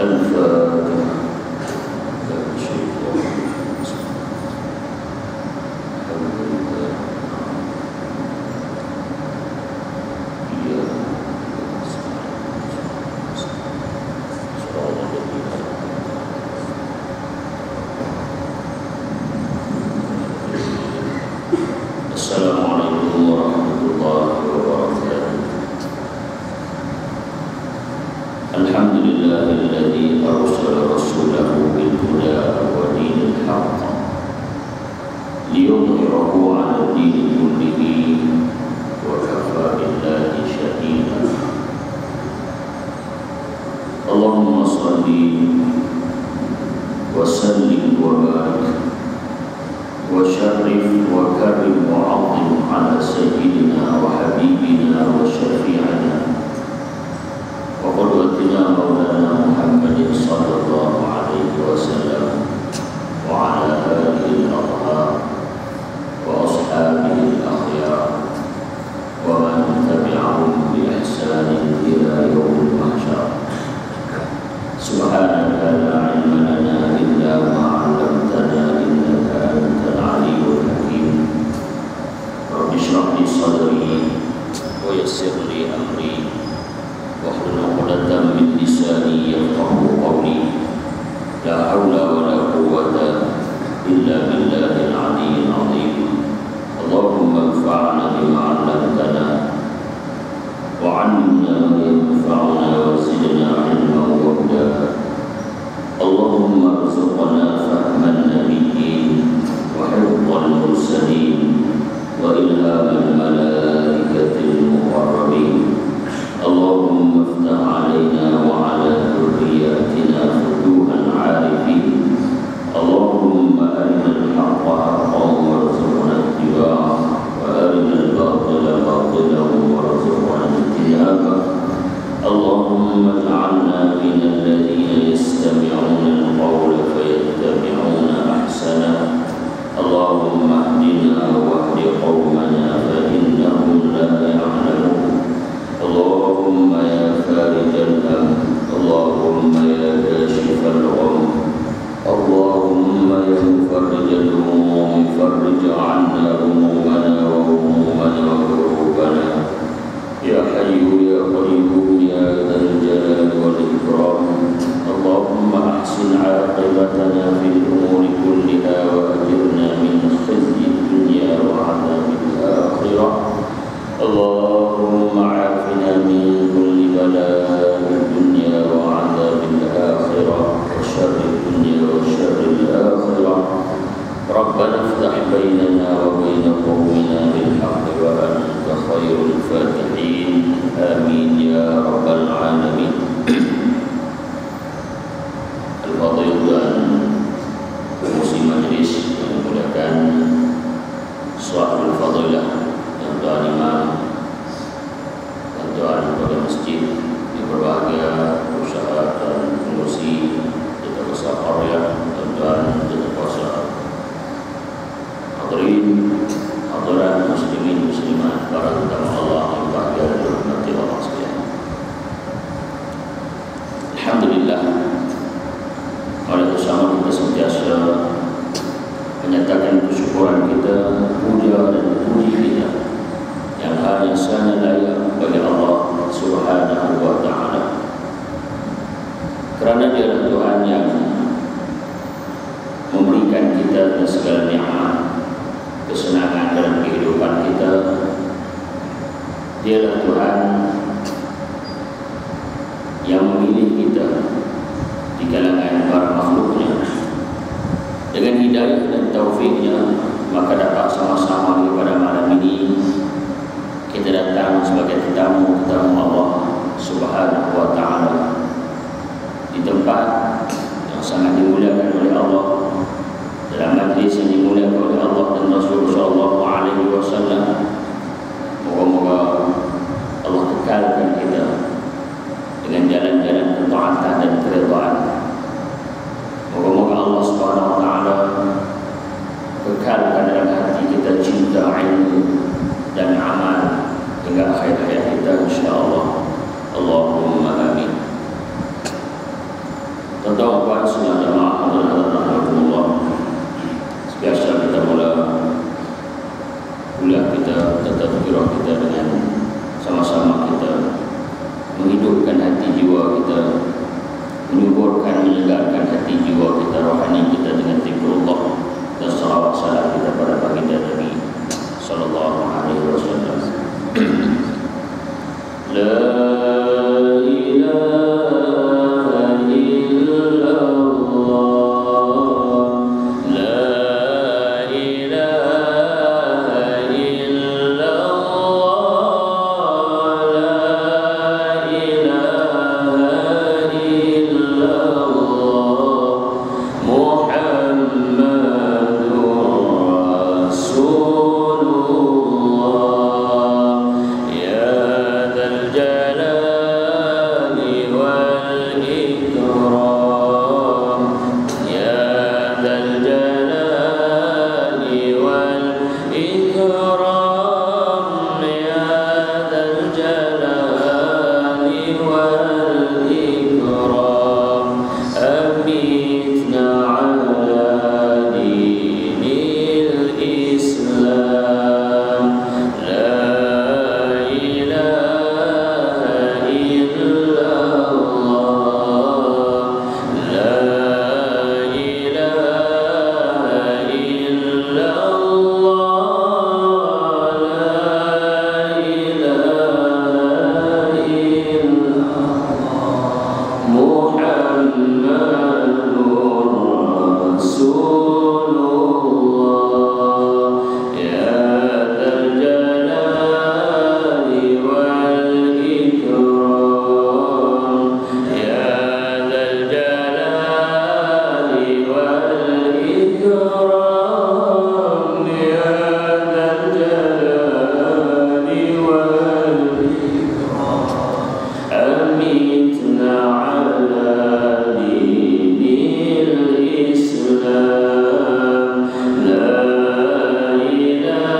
الفاتحة. Assalamualaikum warahmatullahi wabarakatuh. Alhamdulillahilladzi arsala rasulahu bil huda wa dinil haqq liyudhhirahu 'ala dini kullihi wa kafaa billahi shahida. Allahumma shalli wa sallim wa barik wa syarif wa karim wa 'azim 'ala sayyidina wa habibina wa syafi'ina wa qudwatina maulana Muhammadin sallallahu alaihi wasallam wa 'ala alihi al-athhar wa ashabihi al-akhyar wa man tabi'ahum bi ihsanin ila yaumil mahsyar. Subhanaka la 'ilma lana illa ma 'allamtana innaka antal 'alimul hakim. Rabbi shrah li sadri wa yassir li amri wahlul 'uqdatam min lisani yafqahu qawli. La haula wa la quwwata illa billahil 'aliyyil 'azim. Allahumma anfa'na bima 'allamtana wa 'allimna ma yanfa'una wa zidna 'ilman wa huda. Allahumma arzuqna fahman nabiyyin wa hifdhal mursalin wa ilhamal malaikatil muqarrabin. Allahumma iftah 'alaina wa 'ala dhurriyyatina futuhan 'arifin. Allahumma arinal haqqa haqqan warzuqna ittiba'ah wa arinal batila batilan warzuqna ijtinabah. Allahumma ij'alna minal ladzina yastami'una al-qawla fayattabi'una ahsanah. Allahumma ihdina wa ihdi qaumana fa innahum la ya'lamun. Allahumma ya farijal ham, Allahumma ya kashifal gham, Allahumma ya mufarrijal humum, farrij 'anna humumana wa humumana wa kurubana. Ya Hayyu ya Qayyum ya Dzal Jalali wal Ikram. Allahumma ahsin 'aqibatana fil umuri kulliha wa ajirna min khizyi dunya wa 'adzabil akhirah. Allahumma 'afina min kulli bala'id dunya wa 'adzabil akhirah wa syarrid dunya wa syarril akhirah. Rabbana iftah bainana wa baina qaumina bil haqqi wa anta khairul fatihin. Amin ya rabbal alamin. Al-Fadhil dan Pengurusi Majlis yang memuliakan Suahul Fadilah, yang tuan imam, yang tuan kepada masjid yang berbahagia, usaha dan pengurusi Jasa Besar Qaryah, dan tuan Jasa Kuasa hadirin, hadirat muslimin muslimat, para tetamu Allah yang bahagia dan dirahmati Allah sekalian. Alhamdulillah, oleh bersama kita sentiasa menyatakan kesyukuran kita, puja dan puji kita yang hanya sana layak bagi Allah Subhanahu wa ta'ala, kerana Dia adalah Tuhan yang memberikan kita dengan segala nikmat, kesenangan dalam kehidupan kita. Dia adalah Tuhan yang memilih kita di kalangan para makhluknya. Dengan hidayah dan taufiknya, maka dapat sama-sama pada malam ini kita datang sebagai tetamu Allah Subhanahu wa ta'ala di tempat yang sangat dimuliakan oleh Allah, dalam majlis yang dimuliakan oleh Allah dan Rasulullah sallallahu alaihi wasallam. Moga-moga Allah kekalkan kita dengan jalan-jalan ketaatan dan keridhaan. Moga-moga Allah Subhanahu wa ta'ala kekalkan dalam hati kita cinta ilmu dan amal hingga akhir hayat kita, insya-Allah. Allahumma amin. Senyap jamaah Alhamdulillah. Biasa kita mula kuliah kita, tadabur kita dengan sama-sama kita menghidupkan hati jiwa kita, menyuburkan, menyegarkan hati jiwa kita, rohani kita dengan zikrullah dan salawat salam kita pada baginda Nabi sallallahu alaihi wasallam. La ilaha illallah, la ilaha illallah, la ilaha illallah, Muhammadur Rasulullah, ya dzal jalali wal ikram, ya dzal jalali wal ikram, ya dzal jalali wal ikram, amitna ala dinil Islam, la ilaha illallah, la ilaha illallah, la ilaha illallah, Muhammadur Rasulullah, ya dzal jalali wal ikram, ya dzal jalali wal ikram, ya dzal jalali wal ikram, amitna ala dinil Islam, la ilaha illallah,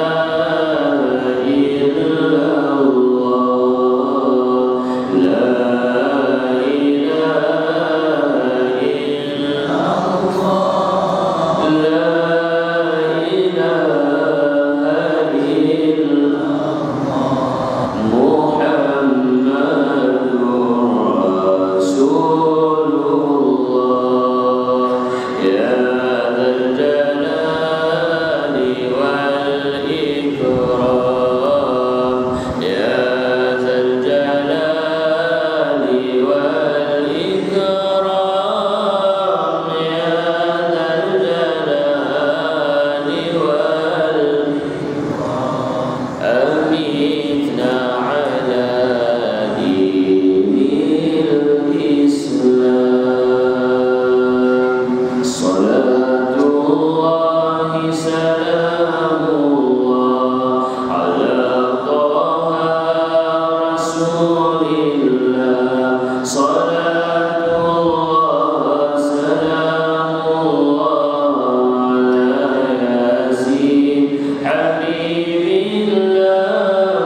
la ilaha illallah, la ilaha illallah, Muhammadur Rasulullah, ya dzal jalali wal ikram, ya dzal jalali wal ikram, ya dzal jalali wal ikram, amitna ala dinil Islam, salatullahi salamullah ala taha rasulillah, salatullah salamullah ala yasin habibillah,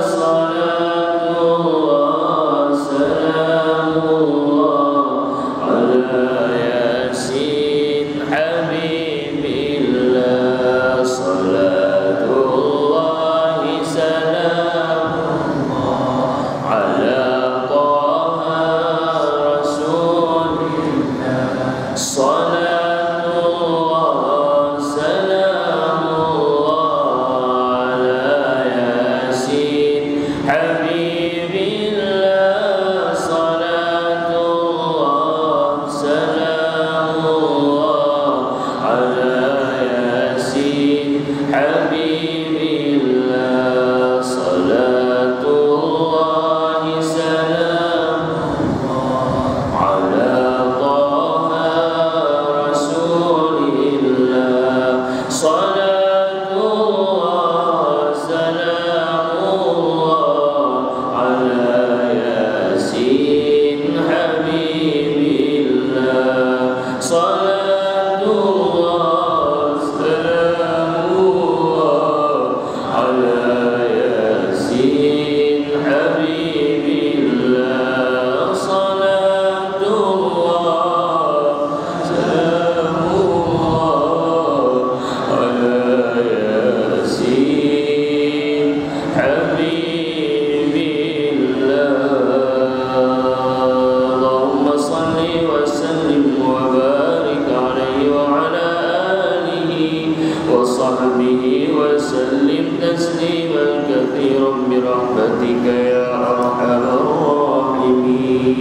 برحمتك يا أرحم الراحمين.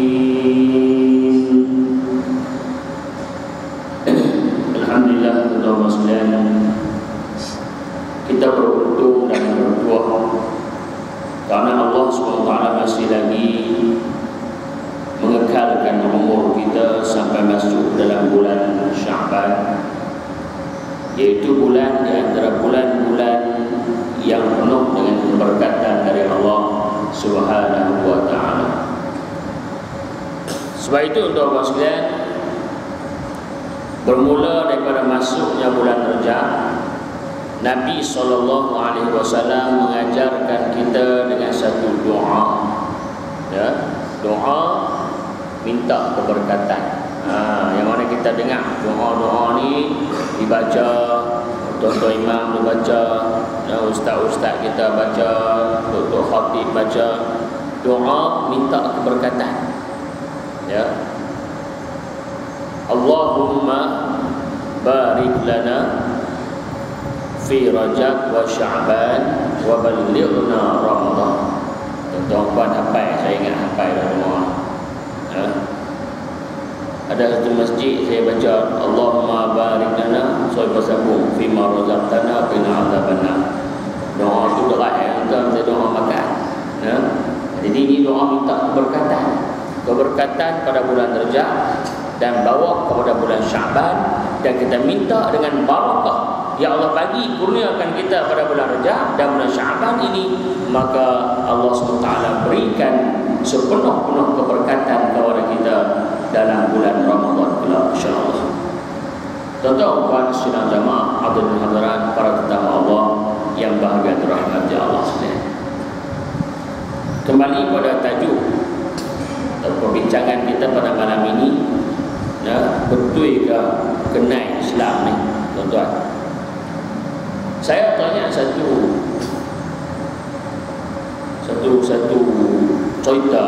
Alhamdulillah, teman-teman sekalian, kita beruntung dan bertuah karena Allah SWT masih lagi mengekalkan umur kita sampai masuk dalam bulan Sya'ban, yaitu bulan di antara bulan-bulan yang penuh dengan keberkatan dari Allah Subhanahu wa taala. Sebab itu untuk Allah sekalian, bermula daripada masuknya bulan Rajab, Nabi SAW mengajarkan kita dengan satu doa, ya, doa minta keberkatan. Yang mana kita dengar doa-doa ni dibaca, tuan-tuan imam dibaca, ustaz-ustaz kita baca, doktor khatib baca, doa minta keberkatan, ya. Allahumma barik lana fi Rajab wa Sya'ban wa ballighna Ramadan. Tuan-tuan hafal, saya ingat hafal semua. Ada satu masjid saya baca Allahumma barik lana soal pasabung fi ma razaqtana qina adzabannar. Doa itu berat ya, kita doa makan. Jadi ini doa minta keberkatan pada bulan Rajab dan bawa kepada bulan Sya'ban, dan kita minta dengan barakah. Ya Allah bagi kurniakan kita pada bulan Rajab dan bulan Sya'ban ini, maka Allah SWT berikan sepenuh-penuh keberkatan kepada kita dalam bulan Ramadan kelak, insya-Allah. Tuan-tuan sidang jamaah Abdul Hadirat, para tetamu Allah yang bahagia dirahmati Allah sekalian. Kembali pada tajuk perbincangan kita pada malam ini, betul ke kenai Islam ni, tuan-tuan? Saya tanya satu cerita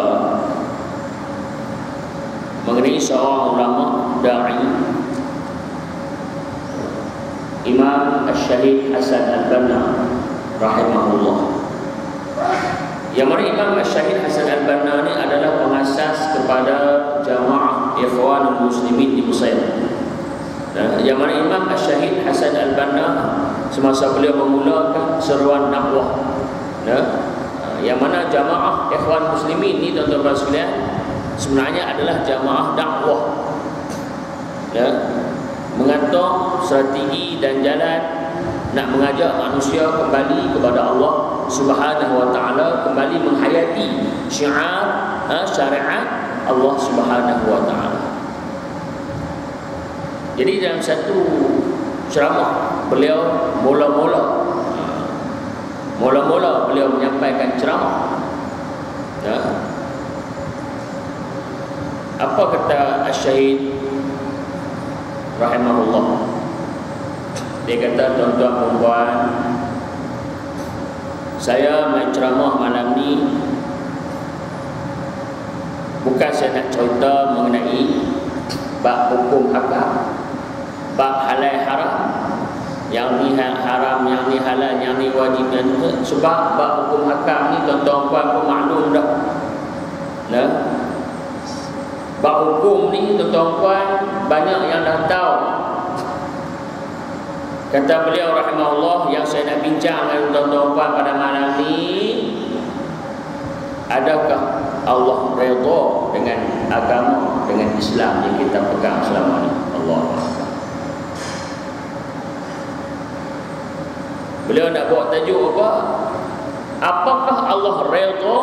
mengenai seorang ulama da'i, Imam Al-Syahid Hasan Al-Banna rahimahullah. Yang mana Imam Al-Syahid Hasan Al-Banna ni adalah pengasas kepada Jamaah Ikhwanul Muslimin di Mesir. Yang mana Imam Al-Syahid Hasan Al-Banna semasa beliau memulakan seruan dakwah, yang mana Jamaah Ikhwan Muslimin ni, tuan-tuan sekalian, sebenarnya adalah jamaah dakwah, mengatur strategi dan jalan nak mengajak manusia kembali kepada Allah Subhanahu wa taala, kembali menghayati syiar syariat Allah Subhanahu wa taala. Jadi dalam satu ceramah beliau mula-mula beliau menyampaikan ceramah, apa kata Asy-Syahid rahimahullah? Dia kata, tuan-tuan perempuan, saya main ceramah malam ni bukan saya nak cerita mengenai bab hukum hakam, bab halal haram, yang ni haram, yang ni halal, yang ni wajib, yang ni, sebab bab hukum hakam ni tuan-tuan puan pun maklum dah. Bab hukum ni tuan-tuan puan banyak yang dah tahu. Kata beliau rahimahullah, yang saya nak bincang dengan tuan-tuan puan pada malam ni, adakah Allah redha dengan agama, dengan Islam yang kita pegang selama ni? Allah. Beliau nak buat tajuk apa? Apakah Allah redha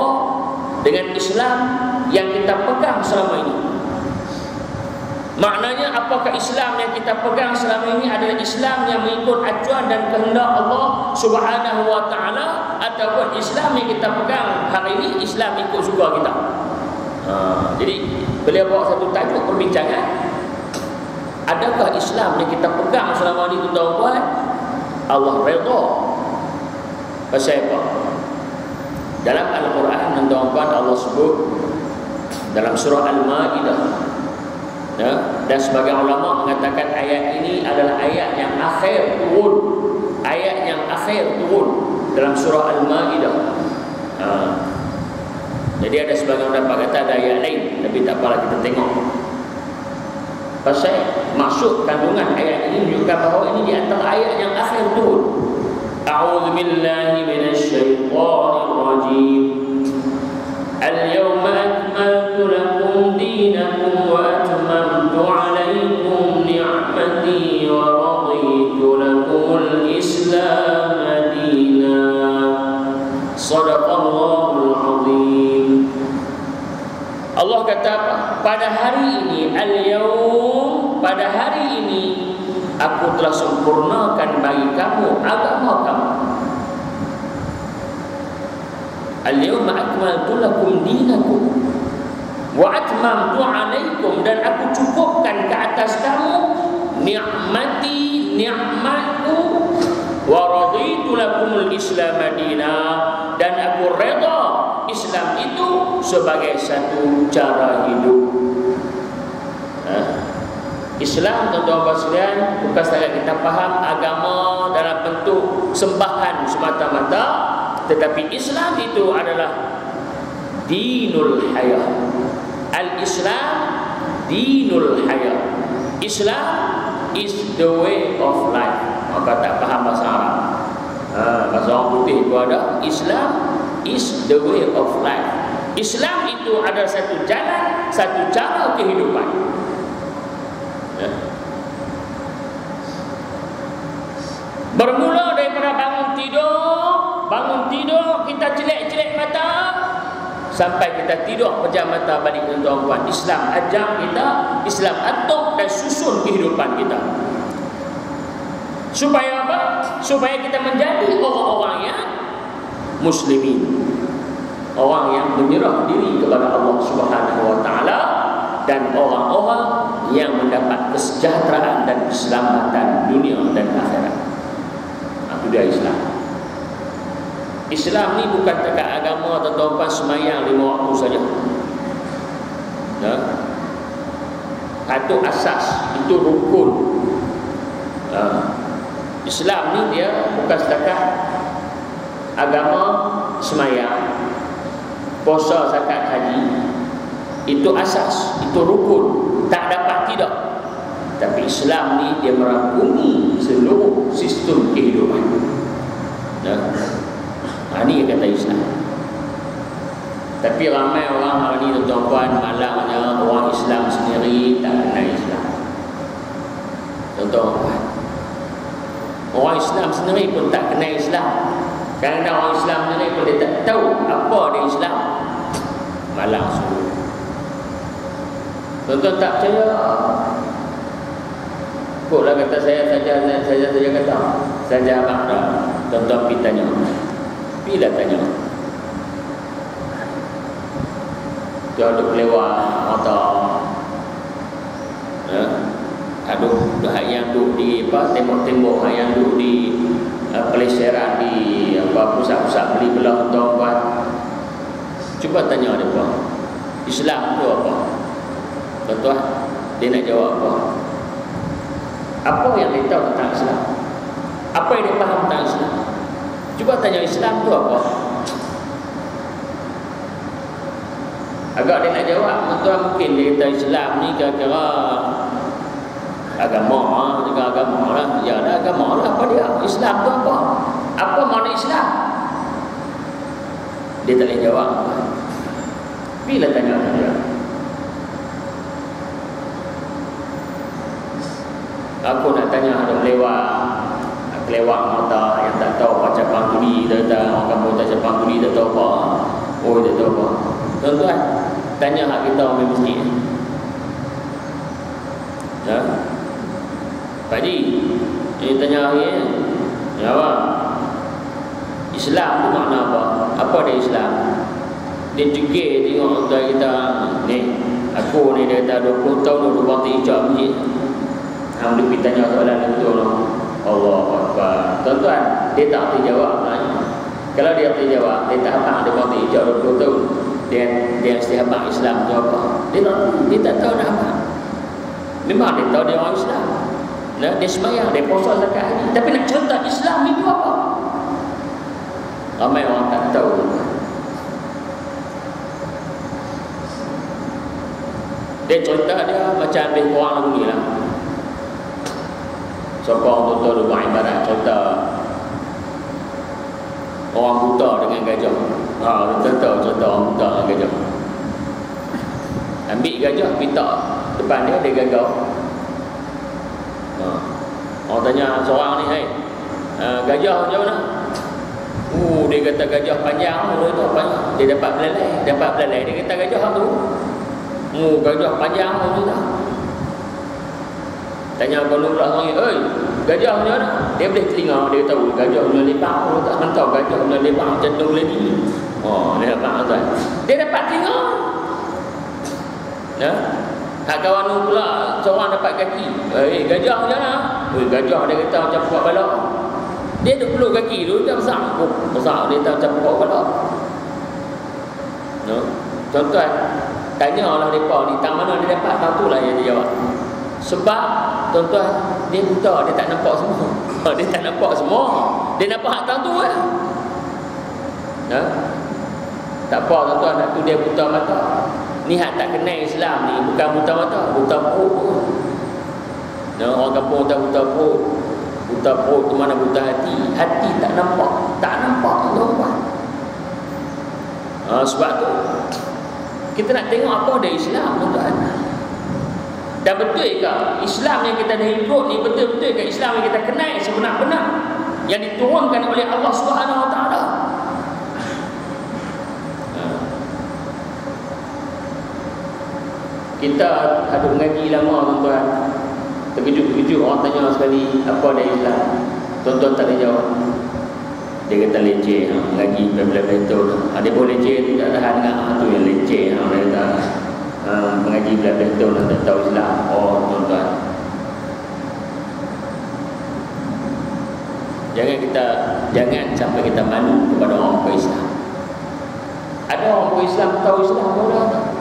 dengan Islam yang kita pegang selama ini? Maknanya apakah Islam yang kita pegang selama ini adalah Islam yang mengikut acuan dan kehendak Allah Subhanahu wa taala, ataupun Islam yang kita pegang hari ini Islam ikut suka kita? Jadi beliau bawa satu tajuk perbincangan, adakah Islam yang kita pegang selama ini tuan-tuan Allah redha? Pasal apa? Dalam Al-Quran tuan-tuan Allah sebut dalam surah Al-Ma'idah, dan sebagai ulama mengatakan ayat ini adalah ayat yang akhir turun, dalam surah Al-Ma'idah. Jadi ada sebagian pendapat kata ada ayat lain, tapi tak apalah kita tengok. Pasal maksud kandungan ayat ini menunjukkan bahawa ini di antara ayat yang akhir turun. A'udzu billahi minasy syaithanir rajim. Al-yawma akmaltu lakum dinakum wa atmamtu 'alaykum ni'mati wa raditu lakumul Islam dinan. Shadaqallahul 'azim. Allah kata pada hari ini, al-yawm, pada hari ini aku telah sempurnakan bagi kamu agama kamu. Al-yawma akmaltu lakum dinakum wa atmamtu 'alaikum, dan aku cukupkan ke atas kamu nikmati, nikmatku, wa raditu lakumul Islam dinan, dan aku redha Islam itu sebagai satu cara hidup. Islam, tuan-tuan dan sekalian, bukan sekadar kita faham agama dalam bentuk sembahan semata-mata, tetapi Islam itu adalah dinul hayah. Al-Islam dinul hayah. Islam is the way of life. Maka tak faham bahasa Arab, bahasa orang putih itu ada. Islam is the way of life. Islam itu adalah satu jalan, satu cara kehidupan. Bermula daripada bangun tidur kita jelek-jelek mata sampai kita tidur pejam mata balik, tuan-tuan. Islam ajar kita, Islam atur dan susun kehidupan kita. Supaya apa? Supaya kita menjadi orang-orang yang muslimin, orang yang menyerah diri kepada Allah Subhanahu wa taala, dan orang-orang yang mendapat kesejahteraan dan keselamatan dunia dan akhirat. Itu dia Islam. Islam ni bukan dekat agama tuan-tuan semayang 5 waktu saja. Itu asas, itu rukun. Islam ni dia bukan setakat agama semayang, puasa, zakat, haji. Itu asas, itu rukun, tak dapat tidak. Tapi Islam ni dia merangkumi seluruh sistem kehidupan. Ini yang kata Islam. Tapi ramai orang hari ni, tuan-tuan, malangnya orang Islam sendiri tak kenal Islam. Tuan-tuan, orang Islam sendiri pun tak kenal Islam. Kerana orang Islam sendiri pun dia tak tahu apa dia Islam. Malang semua. Tuan-tuan tak percaya, kuklah kata saya saja kata saja abang dah. Tuan-tuan pergi tanya, pergilah tanya. Dia duduk lewat motor, aduh, yang duduk di tembok-tembok, yang duduk di peleseran di pusat-pusat beli belah, tuan-tuan. Cuba tanya dia, Islam tu apa? Tuan-tuan, dia nak jawab apa? Apa yang dia tahu tentang Islam? Apa yang dia faham tentang Islam? Cuba tanya Islam tu apa? Agak dia nak jawab, tuan, mungkin dia kata Islam ni kira-kira agama lah. Ya dah, agama lah. Apa dia? Islam tu apa? Apa makna Islam? Dia tak boleh jawab. Bila tanya dia, aku nak tanya ada kelewat motor yang tak tahu apa capang tuli, orang kampung tak capang tuli, tak tahu apa. Oh, tak tahu apa. Tuan-tuan, tanya hak kita orang masjid. Ya. Pak Haji, ini tanya hari ni. Jawab. Islam tu makna apa? Apa dia Islam? Dia fikir tengok tuan kita ni, aku ni dia kata 20 tahun 20 waktu hijab masjid. Dia pergi tanya soalan betul. Allah Akbar. Tuan-tuan, dia tak boleh jawab tanya. Kalau dia boleh jawab, dia tak faham dia waktu hijab 20 tahun. Dia mesti faham Islam tu apa. Dia tak tahu nak apa. Memang dia tahu dia orang Islam. Dia sembahyang, dia puasa, zakat, haji. Tapi nak cerita Islam itu apa? Ramai orang tak tahu. Dia contoh dia macam ambil korang lagu ni lah. Sokong tuan-tuan buat ibarat contoh orang buta dengan gajah. Contoh orang buta dengan gajah. Ambil gajah, pitak depan dia, dia gagau. Orang tanya seorang ni, hey, gajah macam mana? Dia kata gajah panjang. Dia dapat belalai. Dia kata gajah tu, gajah panjang tu. Tanya kalau pula orang ni, hey, gajah macam mana? Dia boleh telinga, dia tahu gajah punya lebar. Dia tak hantar gajah punya lebar macam tu lagi. Dia dapat tuan. Dia dapat telinga. Tak kawan tu pula seorang dapat kaki. Gajah macam mana? Gajah dia kata macam pokok balak. Dia duk peluk kaki tu, dia besar. Besar dia tak macam pokok balak. Tuan-tuan, tanyalah mereka ni, tang mana dia dapat, tang tu lah yang dia jawab. Sebab tuan-tuan, dia buta, dia tak nampak semua. Dia tak nampak semua. Dia nampak hak tang tu kan. Tak apa tuan-tuan, hak tu dia buta mata. Ni hak tak kenal Islam ni, bukan buta mata, buta perut. Orang kampung tak buta perut. Buta perut tu mana buta hati. Hati tak nampak. Tak nampak tuan-tuan. Sebab tu kita nak tengok apa dari Islam tuan-tuan. Dan betul ke Islam yang kita dah ikut ni, betul-betul ke Islam yang kita kenal sebenar-benar yang diturunkan oleh Allah Subhanahu Wa Taala? Kita ada mengaji lama tuan-tuan, terkejut-kejut orang tanya sekali apa dari Islam. Tuan-tuan tak ada jawab. Dia kata leceh, mengaji betul-betul. Dia boleh leceh tu tak tahan dengan tu yang leceh. Dia kata mengaji betul-betul dan tak tahu Islam. Tuan-tuan, jangan sampai kita malu kepada orang berislam. Ada orang berislam tahu Islam boleh.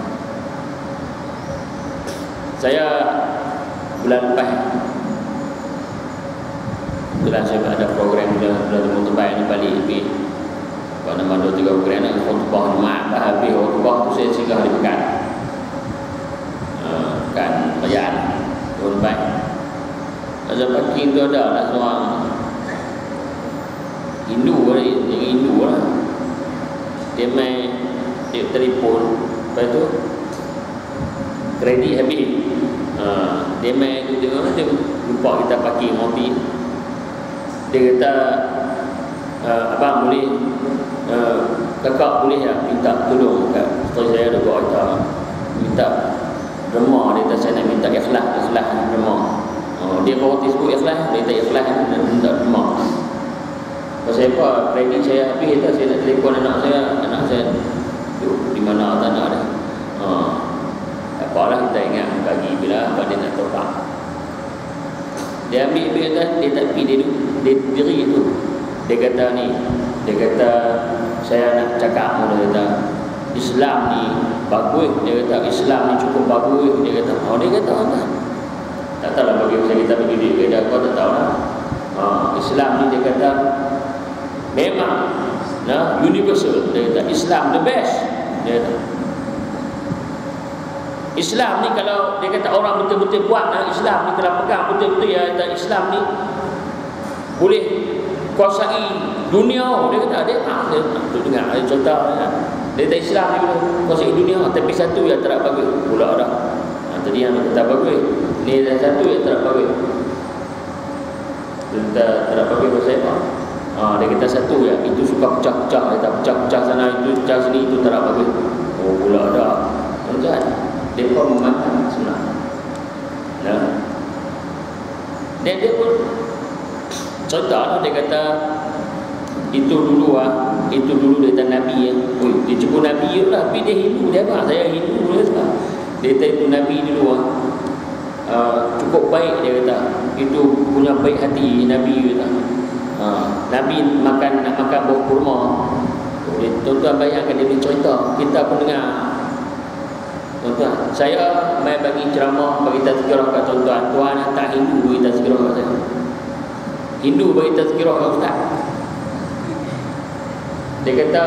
Saya bulan lepas, kebetulan saya ada program bulan khutbah ni balik lebih nama 2-3 program nak khutbah Jumaat dah habis. Khutbah tu saya singgah di Pekan Pekan Bayan khutbah. Ada parking tu ada lah seorang Hindu lah. Dia main dia telefon, lepas tu kredit habis. Dia main tu tengok, dia lupa kita parking mobil. Dia kata abang boleh kakak boleh minta tolong kat setelah saya ada buat kita minta remah. Dia kata saya nak minta ikhlas remah. Dia bawa Facebook ikhlas, dia kata ikhlas dan minta remah. Pasal apa? Kredit saya habis, saya nak telefon anak saya duduk di mana tanah dia. Apalah kita ingat bagi bila dia nak topak. Dia ambil kata dia tak pergi, dia diri tu. Dia kata saya nak cakap, dia kata Islam ni bagus. Dia kata Islam ni cukup bagus. Dia kata tak tahu lah bagi kita pergi duit dia kau tak tahu lah. Islam ni dia kata memang universal. Dia kata Islam the best. Dia kata Islam ni kalau dia kata orang betul-betul buat Islam ni, kalau pegang betul-betul ya kata Islam ni boleh kuasai dunia. Dia kata dia tu dengar contoh dia kata Islam ni boleh kuasai dunia, tapi satu yang tak bagus pula dah. Tadi yang kata bagus ni dan satu yang tak bagus. Dia kata tak bagus pasal apa? Dia kata satu ya itu suka pecah-pecah. Dia kata pecah-pecah sana, itu pecah sini, itu tak bagus. Pula dah tuan-tuan. Dia pun memandang sebenarnya. Dia pun contoh dia kata itu dulu dia kata Nabi dia cukup Nabi lah, tapi dia Hindu. Dia apa? Saya Hindu dia kata itu Nabi dulu cukup baik. Dia kata itu punya baik hati Nabi. Dia kata Nabi nak makan buah kurma. Tuan-tuan bayangkan dia contoh. Kita pun dengar. Tuan-tuan, saya main bagi ceramah, bagi tazkirah kat tuan-tuan. Tuan hantar Hindu bagi tazkirah kat saya. Hindu bagi tazkirah kat ustaz. Dia kata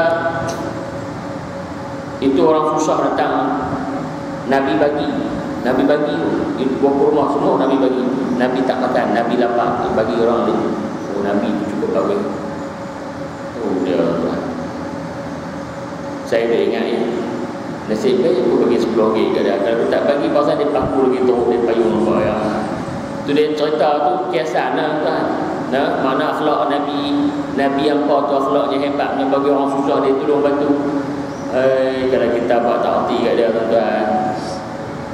itu orang susah datang, Nabi bagi. Nabi bagi berapa rumah semua Nabi bagi. Nabi tak makan, Nabi lapar bagi orang lain. Oh, Nabi itu cukup bagus. Oh dia Tuhan. Saya dah ingat ya, nasib baik aku bagi 10 ringgit kat dia. Kalau tak bagi pasal dia paku lagi teruk, dia payung apa ya. Tu dia cerita tu kiasan lah kan. Nah, mana akhlak Nabi yang apa tu akhlaknya hebatnya bagi orang susah dia tolong bantu. Kalau kita buat tak hati kat dia tuan-tuan.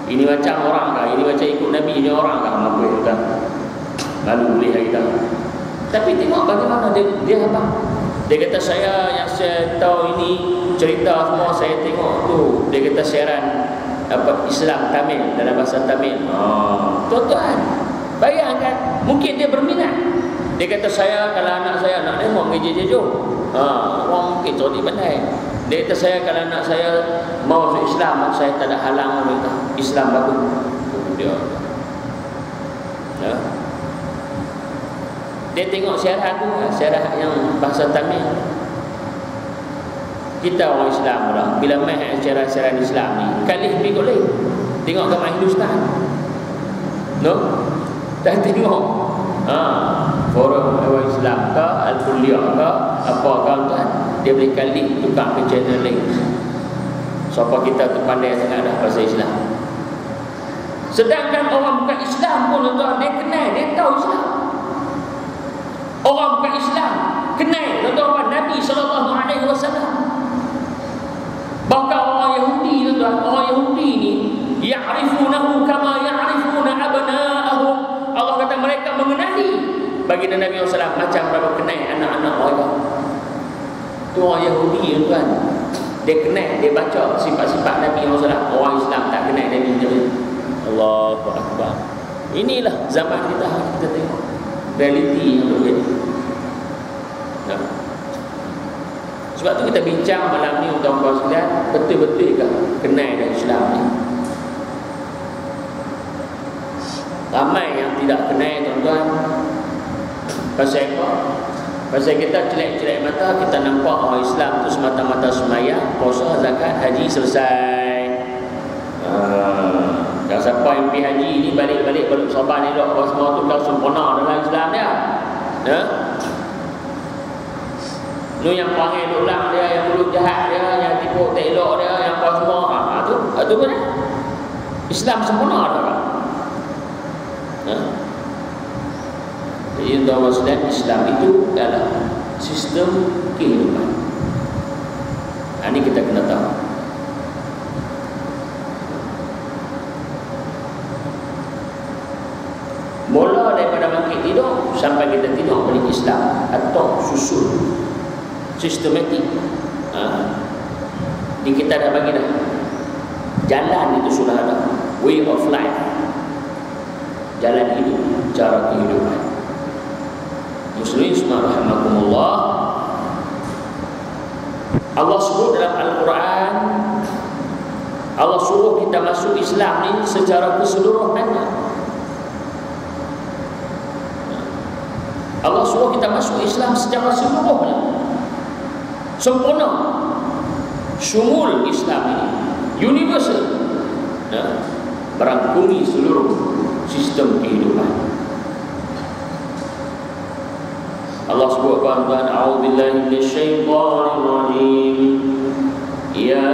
Ini macam orang kah? Ini macam ikut Nabi ni orang kah? Mampu tuan. Malu boleh kita. Tapi tengok bagaimana dia apa? Dia kata yang saya tahu ini cerita semua saya tengok tu. Dia kata siaran apa Islam Tamil dalam bahasa Tamil. Tuan-tuan, bayangkan mungkin dia berminat. Dia kata kalau anak saya nak tengok gereja-gereja. Orang mungkin cerdik pandai. Dia kata kalau anak saya mau masuk Islam, saya tak ada halang kata. Islam bagus. Dia. Ya. Dia tengok syarah tu, syarah yang bahasa Tamil. Kita orang Islam pula, bila main syarah-syarah Islam ni, kali lebih kot lain. Tengok gambar Hindustan. No? Dah tengok. Forum Awal Islam ke, Al-Kuliah ke, apa ke tuan, dia boleh kali tukar ke channel lain. Siapa kita tu pandai sangat dah bahasa Islam. Sedangkan orang bukan Islam pun tuan, dia kenal, dia tahu Islam. Orang bukan Islam kenal tuan-tuan Nabi SAW. Bahkan orang Yahudi tuan, orang Yahudi ni ya'rifunahu kama ya'rifuna abna'ahum. Allah kata mereka mengenali baginda Nabi SAW macam mereka kenal anak-anak mereka. Tu orang Yahudi tuan, dia kenal, dia baca sifat-sifat Nabi SAW. Orang Islam tak kenal Nabi SAW. Allahu Akbar. Inilah zaman kita tengok realiti yang terjadi. Nah. Sebab tu kita bincang malam ni untuk tuan-tuan sekalian, betul-betulkah kenal dengan Islam ni? Ramai yang tidak kenal tuan-tuan. Pasal apa? Pasal kita celak-celak mata, kita nampak orang Islam tu semata-mata sembahyang, puasa, zakat, haji selesai. Dan siapa yang pergi haji ni balik sabar ni dok, semua tu dah sempurna dalam Islam dia. Ya. Lu yang panggil ulang dia, yang mulut jahat dia, yang tipu tak elok dia, yang apa semua, tu mana? Islam sempurna dah. Jadi tuan-tuan, Islam itu adalah sistem kehidupan. Ini kita kena tahu. Mula daripada bangkit tidur sampai kita tidur balik Islam atau susun sistematik. Ini kita dah bagi dah. Jalan itu sudah ada. Way of life. Jalan hidup, cara kehidupan. Muslimin rahimakumullah. Allah sebut dalam Al-Quran, Allah suruh kita masuk Islam ni secara keseluruhannya. Allah suruh kita masuk Islam secara seluruhnya, sempurna, syumul Islam ini, universal, merangkumi seluruh sistem kehidupan. Allah sebut tuan-tuan, a'udzubillahi minasyaitonir rajim. Ya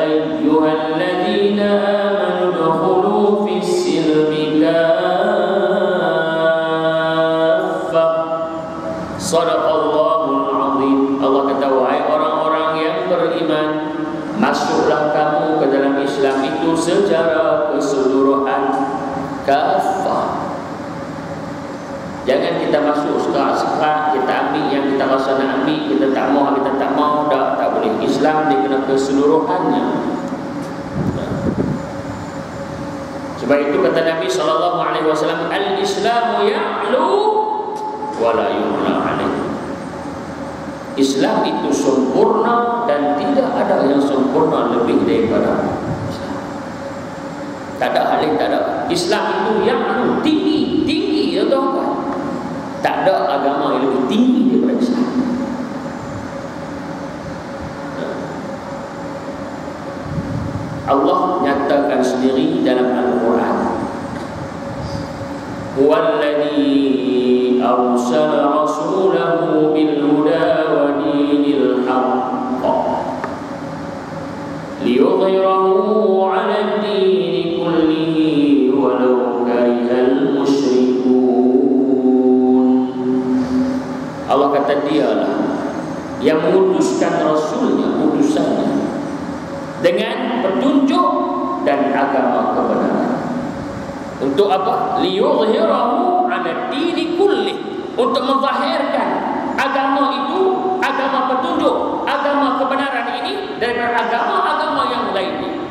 ayyuhalladzina amanu dukhulu fis silmi kaffah. Shadaqallahul azim. Allah kata, wahai orang-orang yang beriman, masuklah kamu ke dalam Islam itu secara keseluruhan, kafah. Jangan kita masuk sekat-sekat, kita ambil yang kita rasa nak ambil, kita tak mau, tak boleh. Islam dia kena keseluruhannya. Sebab itu kata Nabi SAW, al-Islamu ya'lu wa la yu'la alaih. Islam itu sempurna dan tidak ada yang sempurna lebih daripada Islam. Tak ada hal yang tak ada. Islam itu ya'lu, tinggi ya tuan-tuan. Tak ada agama yang lebih tinggi daripada Islam. Allah nyatakan sendiri dalam Al-Quran, "Huwallazi arsala rasulahu bil huda wa dinil haqq liyudhhirahu 'ala ad-din kullihi walau karihal musyrikun." Allah kata dialah yang mengutuskan Rasulnya, utusannya, dengan petunjuk dan agama kebenaran. Untuk apa? Liyudhhirahu 'ala dini kullih, untuk menzahirkan agama itu, agama petunjuk, agama kebenaran ini daripada agama-agama yang lainnya.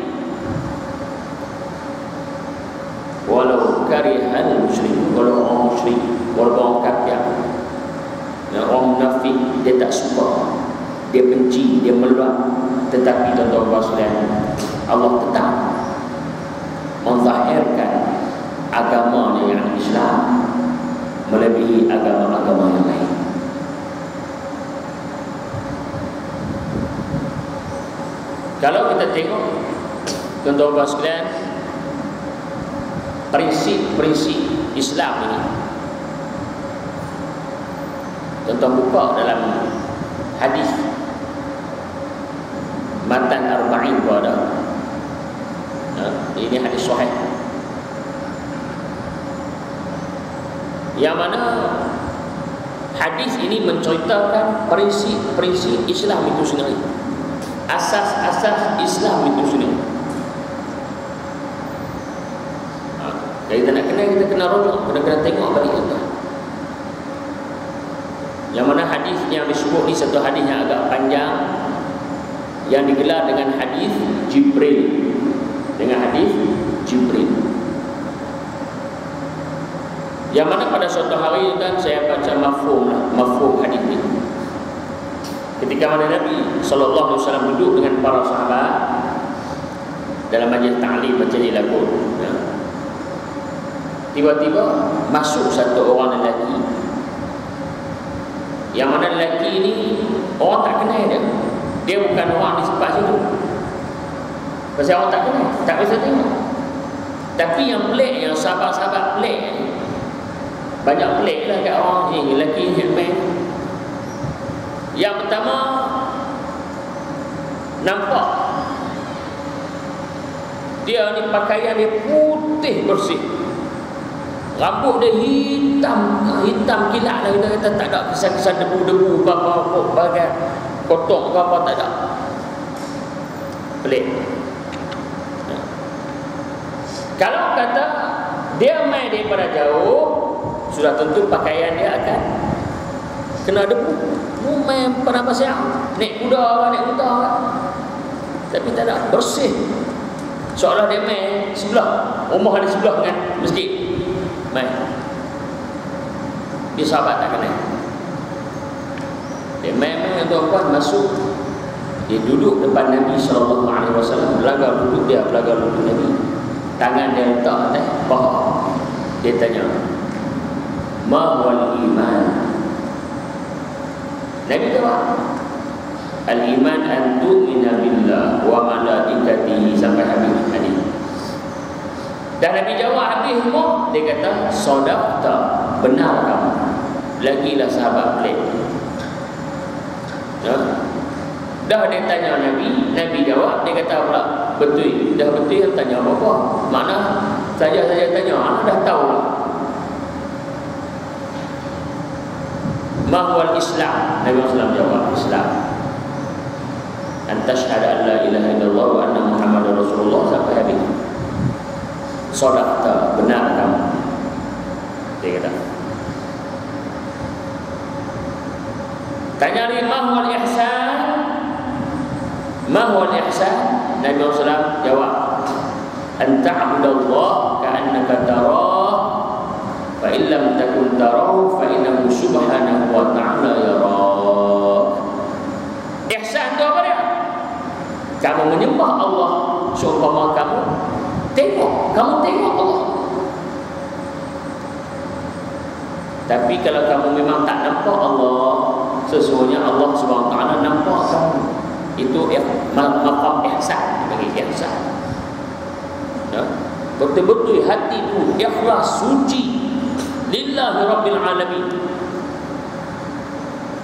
Walau karihal musyrik, walau orang musyrik, walau orang kafir, orang munafik, dia tak suka, dia benci, dia meluat, tetapi tuan-tuan sekalian, Allah tetap menzahirkan agamanya yang Islam melebihi agama-agama yang lain. Kalau kita tengok tuan-tuan sekalian, prinsip-prinsip Islam ini, tuan-tuan buka dalam hadis Matan Arba'in pun ada. Ini hadis sahih, yang mana hadis ini menceritakan prinsip-prinsip Islam itu sendiri, asas-asas Islam itu sendiri. Kalau kita nak kenal, kita kena rujuk, kena tengok balik itu. Yang mana hadis yang disebut ni satu hadis yang agak panjang, yang digelar dengan hadis Jibril, dengan hadis Jibril. Yang mana pada suatu hari kan saya baca mafhum hadis ini. Ketika mana Nabi sallallahu alaihi wasallam duduk dengan para sahabat dalam majlis ta'lim macam ni lagu, ya. Tiba-tiba masuk satu orang lelaki, yang mana lelaki ini orang tak kenal dia. Dia bukan orang di sepas situ, pasal orang tak kenal, tak bisa tengok. Tapi yang pelik, yang sahabat-sahabat pelik, banyak pelik lah kat orang ni, lelaki ni main. Yang pertama, nampak dia ni pakaian dia putih bersih, rambut dia hitam kilat lah. Kita kata tak ada kesan-kesan debu-debu apa-apa bagai kotor ke apa, tak ada. Pelik. Kalau kata dia main daripada jauh, sudah tentu pakaian dia akan kena debu. Main pada pasal naik kuda, tapi tak ada, bersih. Seolah dia main sebelah, rumah ada sebelah dengan masjid, main. Dia sahabat tak kenal. Dia main tuan-tuan masuk, dia duduk depan Nabi SAW, belaga duduk Nabi, tangan dia letak atas paha. Dia tanya, "Ma wal iman?" Nabi jawab, "Al-iman an tu'mina billah wa malaikatihi," sampai habis hadis. Dan Nabi jawab habis semua, dia kata, "Sadaqta, benar kamu." Lagilah sahabat pelik. Ya. Dah dia tanya Nabi jawab, dia kata pula, "Betul." Dah betul, tanya apa-apa. Mana saja tanya, anak dah tahu lah. Mahwal Islam, Nabi SAW jawab, Islam antashhadu an la ilaha illallah wa anna Muhammadar Rasulullah, sampai habis. Sadaqta, benar kamu, dia kata. Tanya ni mahwal ihsan, mahwal ihsan, Nabi SAW jawab, an ta'budallah ka'annaka tarah, fa in lam takun tarahu fa innahu subhanahu wa ta'ala yarak. Ihsan tu apa dia? Kamu menyembah Allah seumpama kamu tengok Allah. Tapi kalau kamu memang tak nampak Allah, sesungguhnya Allah Subhanahu wa ta'ala nampak kamu. Itu maqam ihsan, bagi ihsan. Ya, betul-betul hati itu ikhlas, suci lillahi rabbil alamin.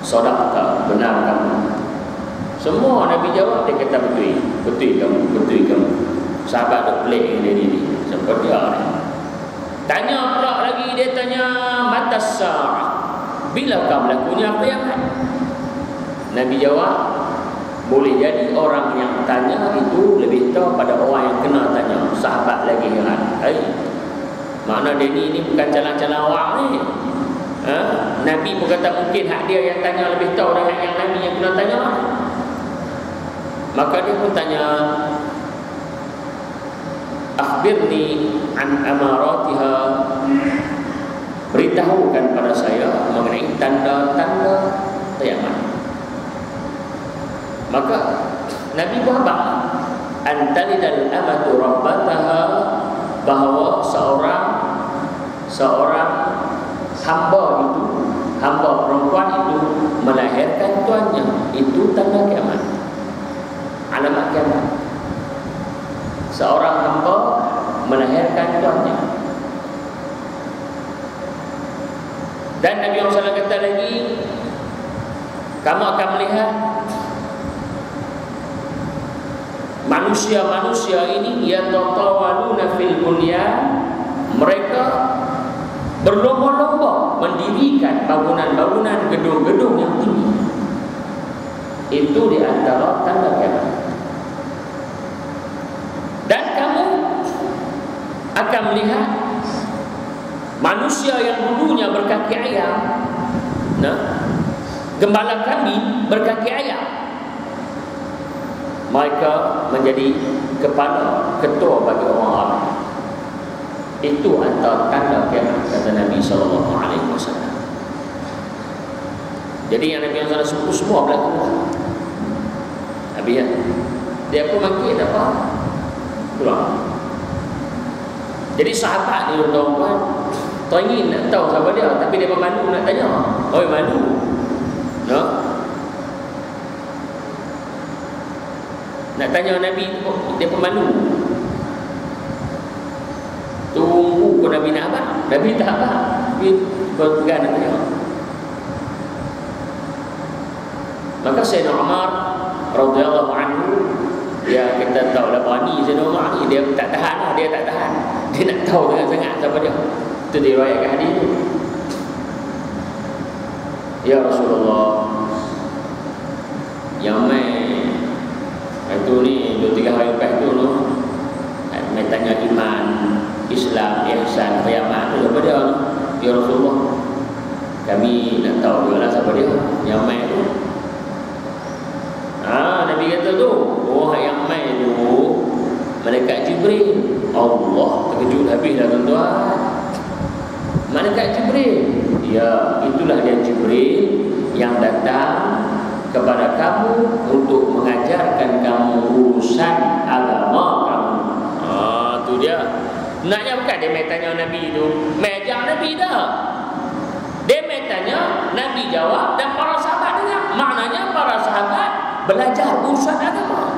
Sadaqta, benar kamu. Semua Nabi jawab, dia kata betul. Betul kamu, betul kamu. Sahabat dah pelik dia ni. Seperti dia. Tanya pula lagi, dia tanya matas sa'ah. Bilakah berlakunya kiamat? Nabi jawab, boleh jadi orang yang tanya itu lebih tahu pada orang yang kena tanya. Sahabat lagi heran. Makna dia ni bukan jalan-jalan awak ni. Nabi pun kata mungkin hak dia yang tanya lebih tahu dengan yang Nabi yang kena tanya. Maka dia pun tanya, akhbirni an amaratiha, beritahukan pada saya mengenai tanda-tanda kiamat. Maka Nabi berkata, antalidal amatu rabbataha, bahawa seorang hamba itu, hamba perempuan itu melahirkan tuannya, itu tanda kiamat, alamat kiamat. Seorang hamba melahirkan tuannya. Dan Nabi SAW kata lagi, kamu akan melihat manusia-manusia ini yatatawaluna fil bunyan, mereka berlomba-lomba mendirikan bangunan-bangunan, gedung-gedung yang tinggi. Itu di antara tanda kiamat. Dan kamu akan melihat manusia yang dulunya berkaki ayam, gembala kambing berkaki ayam, mereka menjadi kepala, ketua bagi orang Arab. Itu antara tanda kiamat, kata Nabi SAW. Jadi yang Nabi SAW sebut semua berlaku. Nabi ya, dia pun bangkit apa? Pulang. Jadi sahabat ni tuan-tuan, tuan ingin nak tahu siapa dia, tapi dia malu nak tanya. Oh, malu. No? Nak tanya Nabi, dia pun malu. Tunggu pun Nabi nak abang. Nabi tak abang. Tapi kau pegang nak tanya. Maka Sayyidina Umar radhiyallahu anhu, dia kata tahu lah berani Sayyidina Umar ni, dia tak tahan lah, dia tak tahan. Dia nak tahu sangat-sangat siapa dia. Itu diriwayatkan hadis itu. Ya Rasulullah, yang itu ni 2-3 hari lepas tu mai tanya iman, Islam, ihsan, kiamat tu siapa dia? Ya Rasulullah, kami nak tahu juga lah siapa dia yang mai tu. Nabi kata tu, oh yang mai tu malaikat Jibril. Allah, terkejut habis dah tuan-tuan. Malaikat Jibril, ya itulah dia Jibril yang datang kepada kamu untuk mengajarkan kamu urusan agama kamu. Tu dia. Naknya bukan dia mai tanya Nabi tu, mai ajak Nabi dah. Dia mai tanya, Nabi jawab dan para sahabat dengar. Maknanya para sahabat belajar urusan agama.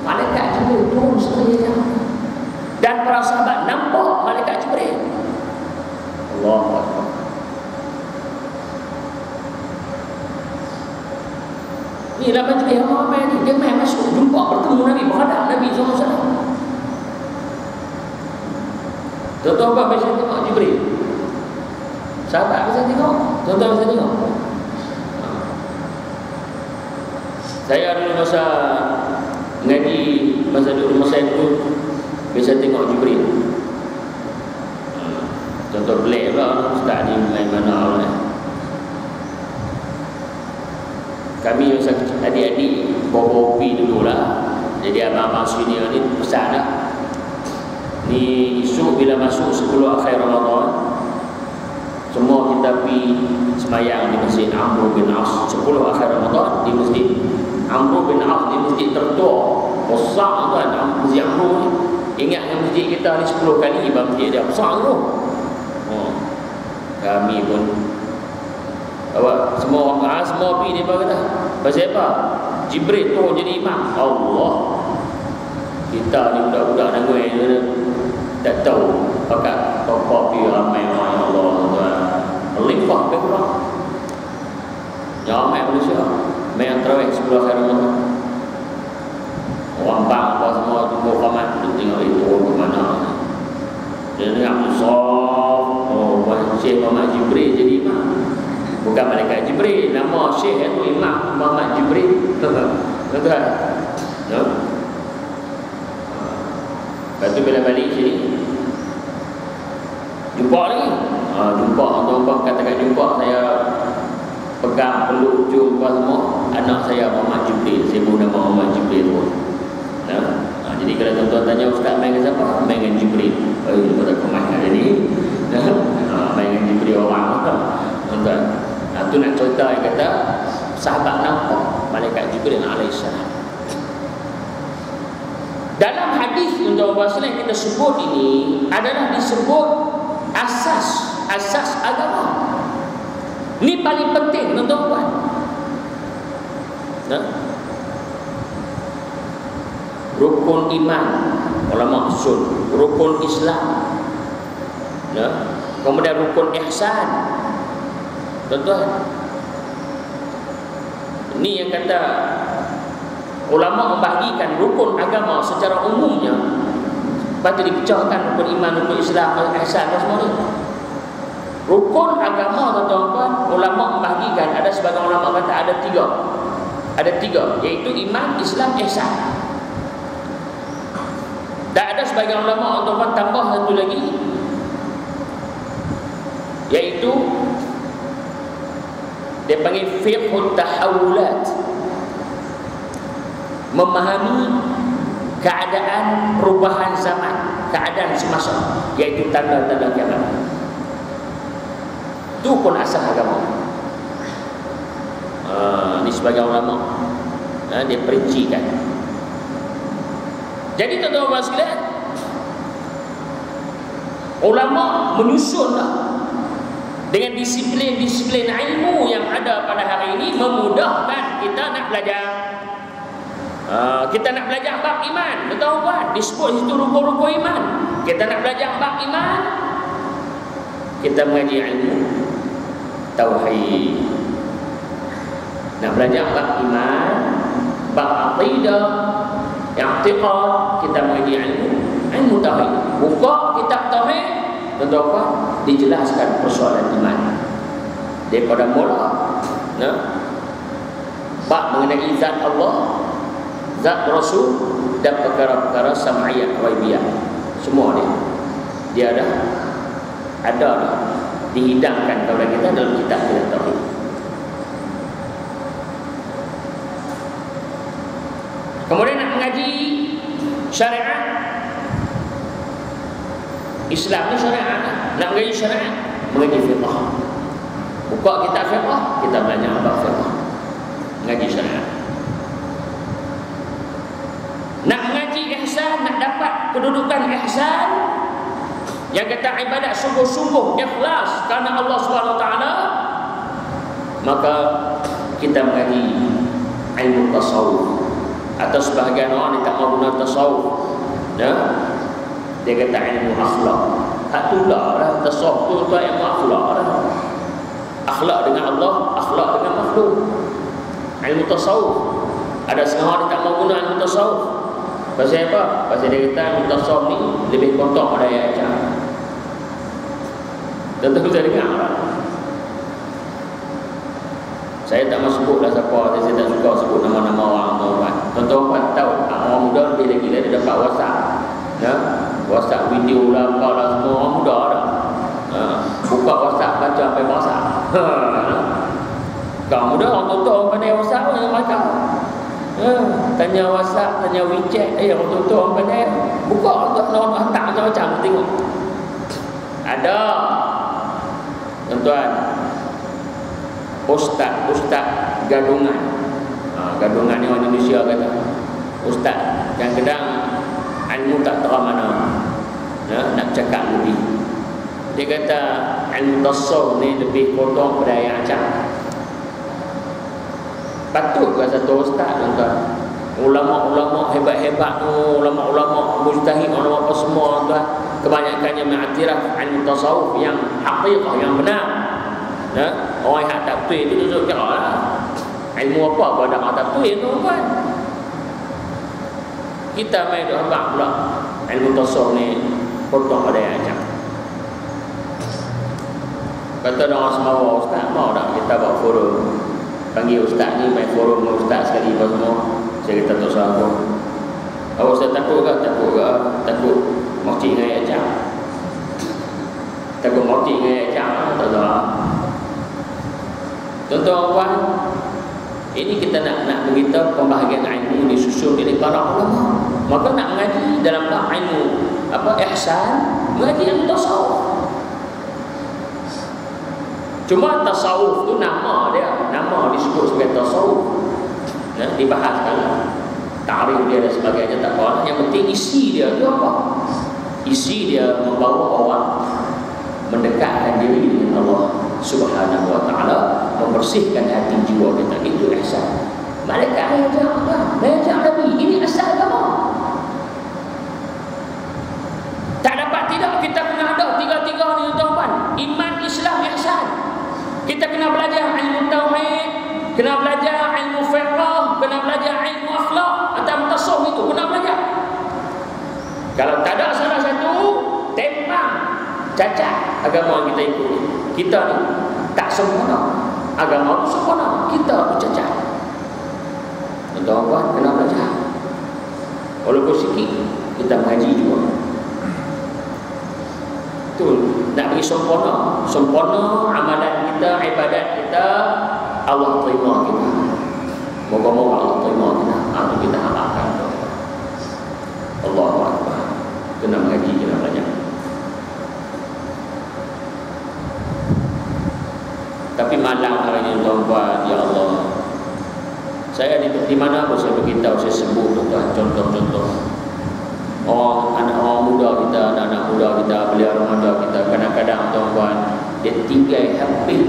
Malaikat Jibril turun sekali dan para sahabat nampak malaikat Jibril. Allahu Akbar. Ni lah majlis yang ramai ni. Dia main masuk, jumpa, bertemu Nabi, berhadap Nabi SAW. Tuan-tuan apa bisa tengok Jibril? Sahabat bisa tengok? Tuan-tuan bisa tengok? Saya dulu masa ngaji, masa dulu masa itu bisa tengok Jibril. Tuan-tuan pelik lah, Ustaz ni main mana lah. Kami masa adik-adik bawa kopi dululah. Jadi abang-abang senior ni pesan lah, ni esok bila masuk 10 akhir Ramadan, semua kita pergi semayang di Masjid Amr bin As. 10 akhir Ramadan di Masjid Amr bin As, di masjid tertua besar kan, Masjid Amr ni. Ingat yang masjid kita ni 10 kali masjid dia besar tu. Kami pun semua orang semua pergi dia kata, pasal apa? Jibril turun jadi imam. Allah. Kita ni budak-budak negeri ni tak tahu pakat tokoh dia ramai orang Allah tuan. Melimpah ke kurang. Ya ramai manusia. Main terawih 10 hari Ramadan. Orang bang apa semua tunggu qamat tengok itu ke mana. Dia dengar Sof, Syekh Muhammad Jibril jadi imam. Bukan malaikat Jibril, nama Syekh itu Imam Muhammad Jibril. Tuan-tuan. No? Lepas tu bila balik sini jumpa lagi. Jumpa orang-orang katakan jumpa, saya pegang peluk cium apa semua. Anak saya Muhammad Jibril, saya pun nama Muhammad Jibril pun. Jadi kalau tuan-tuan tanya ustaz main dengan siapa? Main dengan Jibril. Pada kemah hari ni main dengan Jibril orang tuan-tuan. Tu nak cerita yang kata sahabat nampak malaikat Jibril alaihissalam. Dalam hadis untuk bahasa yang kita sebut ini adalah disebut asas agama. Ini paling penting tuan-tuan. Rukun iman, ulama usul, rukun Islam, kemudian rukun ihsan. Tuan-tuan, ini yang kata ulama membahagikan rukun agama secara umumnya. Patut dipecahkan rukun iman, rukun Islam, ihsan dan semua ni. Rukun agama tuan-tuan, ulama membahagikan, ada sebagian ulama kata ada tiga, iaitu iman, Islam, ihsan. Dan ada sebagian ulama tuan-tuan tambah satu lagi, iaitu dia panggil fiqhut tahawulat, memahami keadaan perubahan zaman, keadaan semasa, iaitu tanda-tanda kiamat. Itu pun asas agama. Ini sebagian ulama dia perincikan. Jadi tuan-tuan sekalian, ulama menyusunlah dengan disiplin-disiplin ilmu yang ada pada hari ini, memudahkan kita nak belajar. Kita nak belajar bab iman, tuan-tuan, disebut situ rukun-rukun iman. Kita nak belajar bab iman, kita mengaji ilmu tauhid. Nak belajar bab iman, bab aqidah, i'tiqad, kita mengaji ilmu tauhid. Buka kitab tauhid, tuan-tuan, dijelaskan persoalan iman daripada mula bab mengenai zat Allah, zat Rasul dan perkara-perkara sam'iyah ghaibiyah. Semua dia ada dihidangkan kepada kita dalam kitab tauhid. Kemudian nak mengaji syariat Islam ni, syariat nak mengaji syariat, mengaji fiqh. Buka kitab fiqh, kita belajar bab fiqh, mengaji syariat. Nak mengaji ihsan, nak dapat kedudukan ihsan yang kata ibadat sungguh-sungguh ikhlas kerana Allah SWT, maka kita mengaji ilmu tasawuf. Atau sebahagian orang dia tak mahu guna tasawuf, dia kata ilmu akhlak. Tak tulah lah, tasawuf tu ilmu akhlak lah. Akhlak dengan Allah, akhlak dengan makhluk. Ilmu tasawuf, ada setengah orang dia tak mahu guna ilmu tasawuf. Pasal apa? Pasal dia kata ilmu tasawuf ni lebih kotor pada ayat Ajam. Tentu saya dengar lah. Saya tak mahu sebutlah siapa, saya tak suka sebut nama-nama orang tuan-tuan. Tuan-tuan tahu orang muda lebih lagi dia dapat WhatsApp, WhatsApp video lah, apa lah, semua orang muda dah. Buka WhatsApp, baca sampai WhatsApp. Kau muda, orang tua-tua orang pandai WhatsApp yang macam tanya WhatsApp, tanya WeChat, orang tua-tua orang pandai buka untuk orang hantar macam-macam. Tengok ada tuan-tuan ustaz gadungan. Gadungan ni orang Indonesia kata ustaz yang kadang ilmu tak tahu mana nak cakap lebih. Dia kata ilmu tasawuf ni lebih kotor pada ayat Ajam. Patut ke satu ustaz tuan-tuan ulama-ulama hebat-hebat tu, ulama-ulama mujtahid, ulama apa semua tuan, kebanyakannya mengiktiraf ilmu tasawuf yang hakikah, yang benar. Nah, orang yang tak betul itu tu kira lah. Ilmu apa pada orang tak betul tu kan. Kita main duk hamba pula ilmu tasawuf ni potong pada yang ajak. Kata orang semua, ustaz mau tak kita buat forum, panggil ustaz ni main forum dengan ustaz sekali apa semua. Saya kata tak usah apa. Awak ustaz takut ke? Takut ke? Takut mati dengan ajak. Takut mati dengan ajak. Tak tahu. Tuan-tuan, ini kita nak beritahu pembahagian ilmu disusun oleh para ulama. Maka nak mengaji dalam bab ilmu ihsan, mengaji ilmu tasawuf. Cuma tasawuf tu nama dia, nama disebut sebagai tasawuf. Nah, dibahaskan ta'rif dia dan sebagainya tak apa. Yang penting isi dia tu apa? Isi dia membawa orang mendekatkan diri dengan Allah Subhanahu wa taala, membersihkan hati jiwa kita. Itu ihsan. Malaikat ajak Nabi, ini asal agama. Tak dapat tidak kita kena ada tiga-tiga ni tuan-tuan. Iman, Islam, ihsan. Kita kena belajar ilmu tauhid, kena belajar ilmu fiqh, kena belajar ilmu akhlak atau tasawuf, itu kena belajar. Kalau tak ada salah satu, tempang, cacat agama kita ikut. Kita ni tak sempurna. Agama itu sempurna, kita cacat. Tuan-tuan kena belajar. Walaupun sikit kita mengaji juga. Betul, nak bagi sempurna. Sempurna amalan kita, ibadat kita, Allah terima kita. Moga-moga Allah terima kita. Itu kita harapkan. Allahu Akbar. Kena mengaji, kena belajar. Tapi malam hari ini tuan-tuan, ya Allah, saya di mana pun saya beritahu, saya sebut tuan-tuan contoh-contoh anak muda kita, anak-anak muda kita, belia remaja kita, kadang-kadang tuan-tuan dia tinggal habis.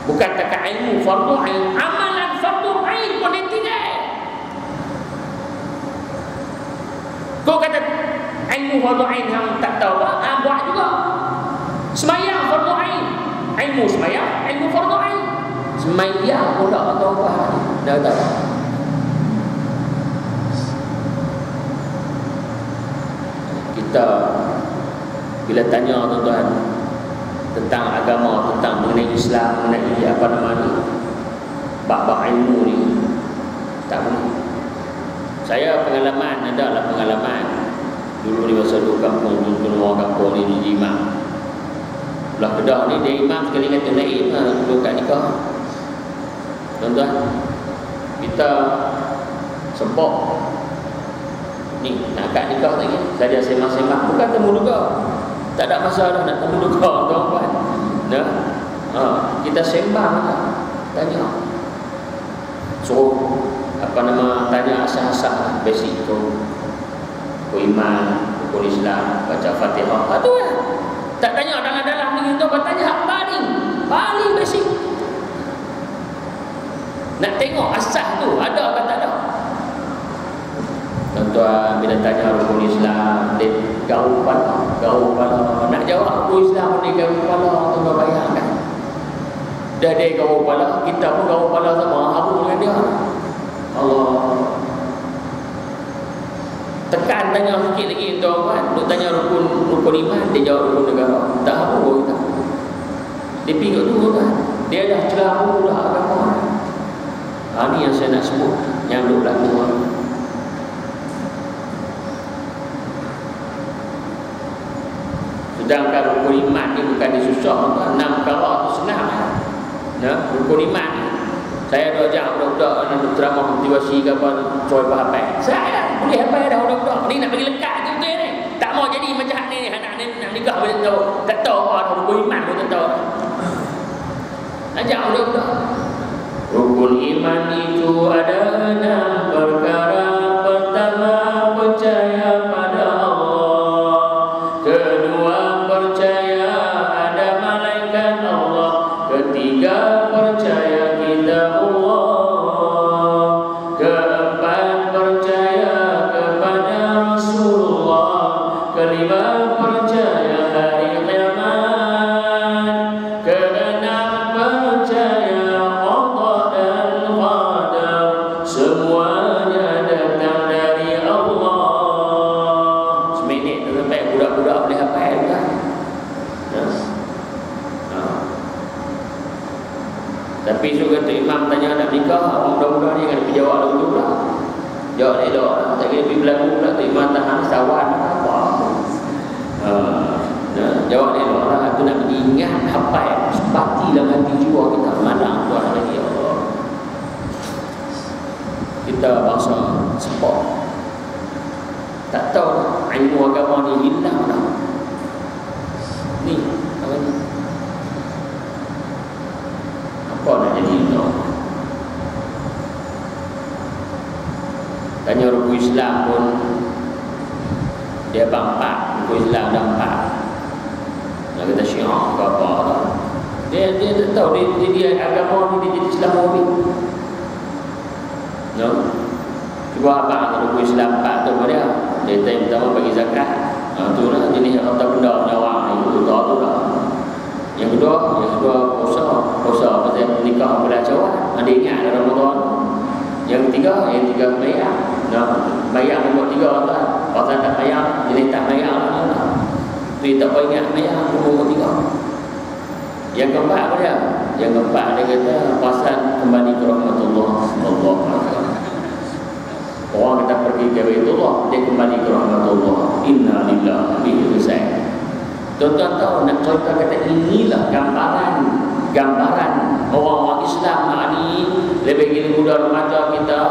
Bukan takat ilmu fardu ain, amalan fardu ain pun dia tinggal. Kau kata ilmu fardu ain yang tak tahu, buat juga. Semayang fardu ain, ilmu semayang, ilmu fardu ain. Semayang pula tuan-tuan, dah tahu. Kita bila tanya tuan-tuan tentang agama, tentang mengenai Islam, mengenai apa nama ni, bab-bab ilmu ni, tak boleh. Saya pengalaman, adalah pengalaman dulu di masa dulu kampung, dulu orang kampung ni di imam belah Kedah ni, dia imam sekali kata naik dulu kat nikah. Tuan-tuan, kita sempok ni nak kat nikah lagi, saja sembang-sembang, bukan temu duga, tak ada masalah nak temu duga tuan-tuan. Nah, kita sembang lah, tanya, suruh tanya asal-asal basic tu, iman, rukun Islam, baca Fatihah, tu lah. Tak tanya dalam-dalam ni, tu tanya paling basic. Nak tengok asas tu ada atau tak ada. Tuan-tuan bila tanya rukun Islam, dia gaul kepala. Nak jawab rukun Islam dia gaul kepala, tuan-tuan bayangkan. Dah dia gaul kepala, kita pun gaul kepala sama, haru dengan dia. Allah. Tekan tanya sikit lagi tuan-tuan, duk tanya rukun iman, dia jawab rukun negara. Tak haru kita. Dia pergi kat tu tuan. Dia dah celah lah agama. Ni yang saya nak sebut, yang duk berlaku. Sedangkan rukun iman ni bukan disusah, 6 perkara tu senang. Nah, rukun iman ni saya dah ajak budak-budak nak ceramah motivasi ke apa, cuai hafal. Saya boleh hafal dah budak-budak. Ni nak bagi lekat je betul ni. Tak mau jadi macam ni anak ni nak nikah boleh tahu. Tak tahu apa dah rukun iman pun tak tahu. Ajak budak-budak. Rukun iman itu ada 6 perkara. Pertama, percaya pada Allah. Kedua, percaya ada malaikat Allah. Ketiga, percaya kitab Allah. Tapi suka tu imam tanya nak nikah, mudah-mudahan dia akan jawab dulu lah. Jawab elok lah. Tak kira pergi berlaku pula tu imam tahan sawan apa. Jawab elok lah. Aku nak pergi ingat hafal sepati dalam hati jiwa kita. Mana tuan lagi ya Allah. Kita bangsa sepok. Tak tahu ilmu agama ni hilang dah. Ni apa ni? Apa nak jadi itu? Tanya rukun Islam pun dia bangpak, rukun Islam dah empat. Nak kata syiah ke apa tak? Dia tak tahu dia agama ni dia jadi Islam ni. No. Cuba abang rukun Islam empat tu apa dia? Dia yang pertama bagi zakat. Tu lah jenis harta benda nyawa itu tu lah. Yang kedua puasa pasal nikah belajar. Ada ingat dalam Ramadan. Yang ketiga bayar. Bayar nombor 3 tuan. Pasal tak bayar, jenis tak bayar lah. Tu tak apa ingat bayar nombor 3. Yang keempat apa dia? Yang keempat dia kata pasal kembali ke rahmatullah. Allah Akbar. Orang kita pergi ke Baitullah, dia kembali ke rahmatullah. Inna lillahi wa inna ilaihi raji'un. Tuan-tuan tahu nak contoh kata inilah gambaran orang-orang Islam hari ni lebih gila muda remaja kita.